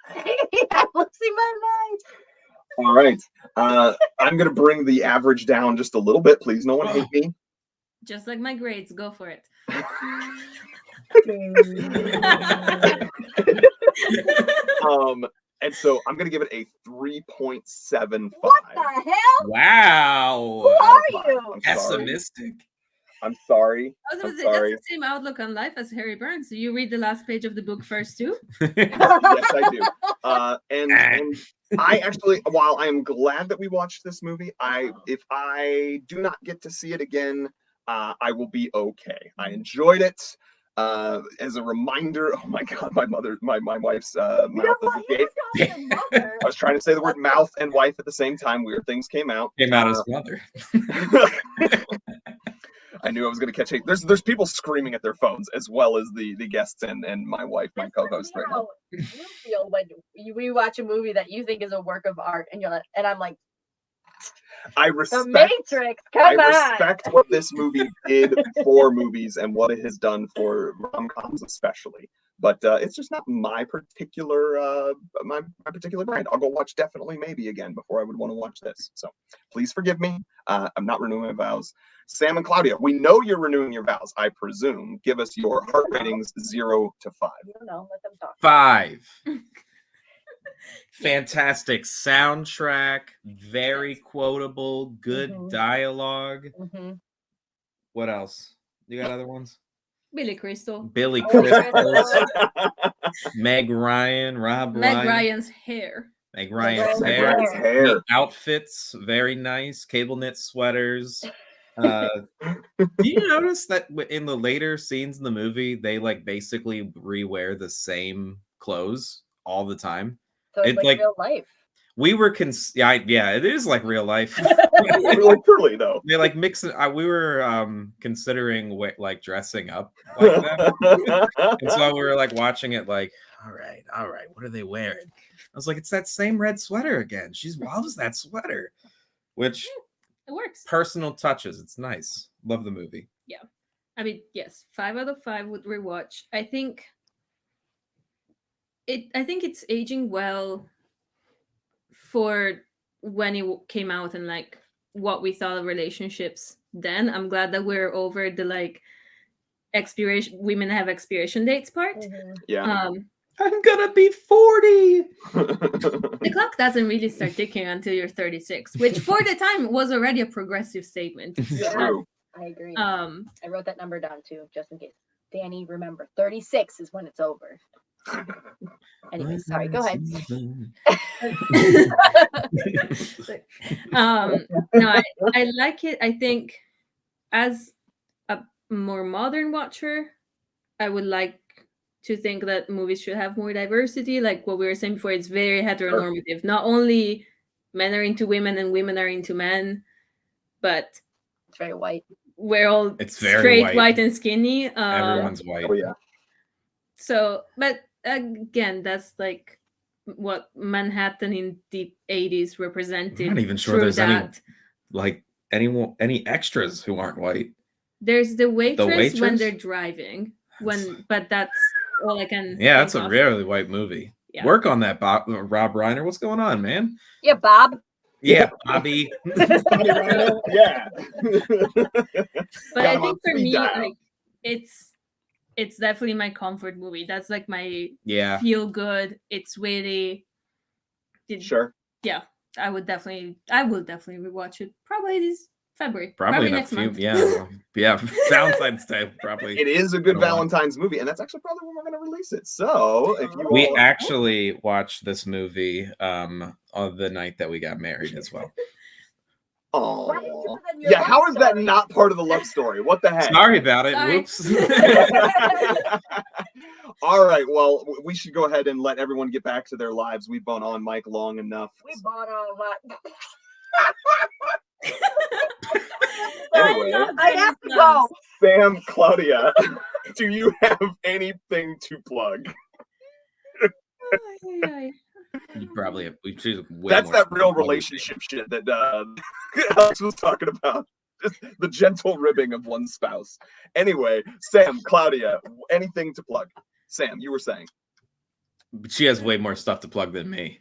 I'm losing my mind. All right. I'm going to bring the average down just a little bit. Please, no one hate me. Just like my grades, go for it. And so I'm going to give it a 3.75. What the hell? Wow. Who are you? I'm sorry. Pessimistic. I'm sorry. I was I'm gonna say, sorry. that's the same outlook on life as Harry Burns. Do you read the last page of the book first too? Yes, I do. And I actually, while I am glad that we watched this movie, if I do not get to see it again, I will be okay. I enjoyed it. As a reminder, oh my God, my wife's mouth is agape. I was trying to say the word mouth and wife at the same time. Weird things came out. Came out as mother. I knew I was going to catch hate. There's people screaming at their phones as well as the guests and my wife, my co-host right now. You feel when we watch a movie that you think is a work of art, and you're like, and I'm like, I The respect Matrix. I Come on. respect what this movie did for movies and what it has done for rom-coms especially. But it's just not my particular my particular brand. I'll go watch Definitely Maybe again before I would want to watch this. So please forgive me. I'm not renewing my vows. Sam and Claudia, we know you're renewing your vows, I presume. Give us your heart ratings 0 to 5. You don't know. Let them talk. 5. Fantastic soundtrack, very quotable, good dialogue. What else? You got other ones? Billy Crystal. Billy Crystal, Meg Ryan, Rob Meg Ryan. Ryan's hair. Meg Ryan's Meg hair. Ryan's hair. The outfits, very nice. Cable knit sweaters. Do you notice that in the later scenes in the movie, they like basically rewear the same clothes all the time? So it's like real life. We were yeah, it is like real life. Like truly though. They like mix it. We were considering like dressing up like that, and so we were like watching it. Like, all right, what are they wearing? I was like, it's that same red sweater again. She loves that sweater, which it works. Personal touches. It's nice. Love the movie. Yeah, I mean, yes, 5 out of 5 would rewatch. I think it's aging well for when it came out and like what we thought of relationships then. I'm glad that we're over the like expiration, women have expiration dates part. Yeah. I'm gonna be 40. The clock doesn't really start ticking until you're 36, which for the time was already a progressive statement. True. I agree. I wrote that number down too, just in case. Danny, remember, 36 is when it's over. Anyway, sorry, go ahead. No, I like it. I think as a more modern watcher, I would like to think that movies should have more diversity. Like what we were saying before, it's very heteronormative. Not only men are into women and women are into men, but It's very white. we're all It's very straight, white. and skinny. Everyone's white. Oh yeah. So, but again, that's like what Manhattan in the 80s represented. I'm not even sure through there's any that. like any extras who aren't white. There's the waitress when waitress? they're driving. But that's all I can. Yeah, that's think a of. really white movie. Yeah. Work on that, Rob Reiner. What's going on, man? Yeah, Bob. Yeah, Bobby. Yeah. But Got I him on think for speed me, dial. like it's definitely my comfort movie. That's like my Yeah. feel good. It's witty. Sure. Yeah, I will definitely rewatch it. Probably this February. Probably in a next few. month. Yeah. Valentine's Day, probably. It is a good Gonna watch. Valentine's movie, and that's actually probably when we're going to release it. So if you We all... actually watched this movie on the night that we got married as well. Oh, Why did you put that in your yeah. love How is that story? not part of the love story? What the heck? Sorry about it. Sorry. Whoops. All right. Well, we should go ahead and let everyone get back to their lives. We've been on mic long enough. We bought all that. Anyway, I have to go. Sam, Claudia, do you have anything to plug? You probably have. We choose way That's more that real than we relationship shit that Alex was talking about. Just the gentle ribbing of one spouse. Anyway, Sam, Claudia, anything to plug? Sam, you were saying. But she has way more stuff to plug than me.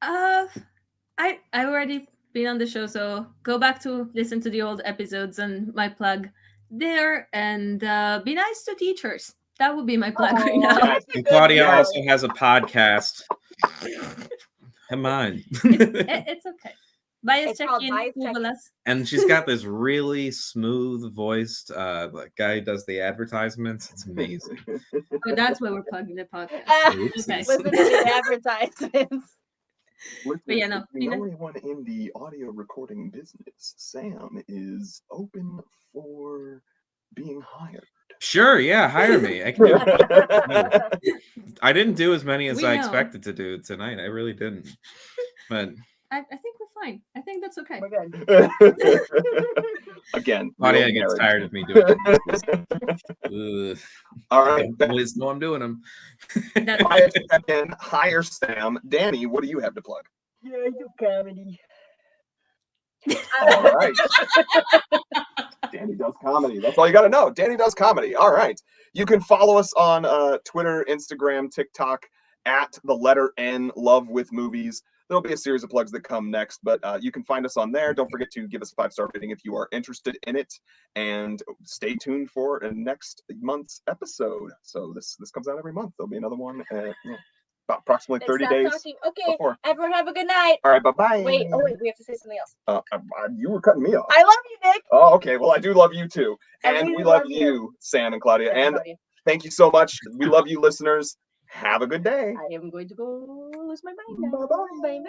I already been on the show, so go back to listen to the old episodes and my plug there, and be nice to teachers. That would be my plug right now. Yes. And Claudia Yes. also has a podcast. Come on. It's okay. Bias It's called check-in, Bias Google Check-In. us. And she's got this really smooth voiced guy who does the advertisements. It's amazing. Oh, that's why we're plugging the podcast. Oops. Okay. Listen to the advertisements. Listeners, But yeah, no, if you know anyone in the audio recording business, Sam is open for being hired. Sure, yeah, hire me. I can do it. I didn't do as many as We I know. expected to do tonight. I really didn't. But I think we're fine. I think that's okay. We're good. Again, Claudia real gets marriage. tired of me doing it. All right, I always know I'm doing them. That's Bias check-in, hire Sam. Danny, what do you have to plug? Yeah, I do comedy. All right. Danny does comedy. That's all you got to know. Danny does comedy. All right. You can follow us on Twitter, Instagram, TikTok at the letter N, Love with Movies. There'll be a series of plugs that come next, but you can find us on there. Don't forget to give us a 5-star rating if you are interested in it, and stay tuned for next month's episode. So this comes out every month. There'll be another one about approximately 30 days. Talking. Okay, before. everyone have a good night. All right, bye-bye. Wait, we have to say something else. You were cutting me off. I love you, Nick. Oh, okay. Well, I do love you too. And And we we love love you, Sam and Claudia. Yeah, And Claudia. thank you so much. We love you, listeners. Have a good day. I am going to go lose my mind now. Bye-bye. Bye.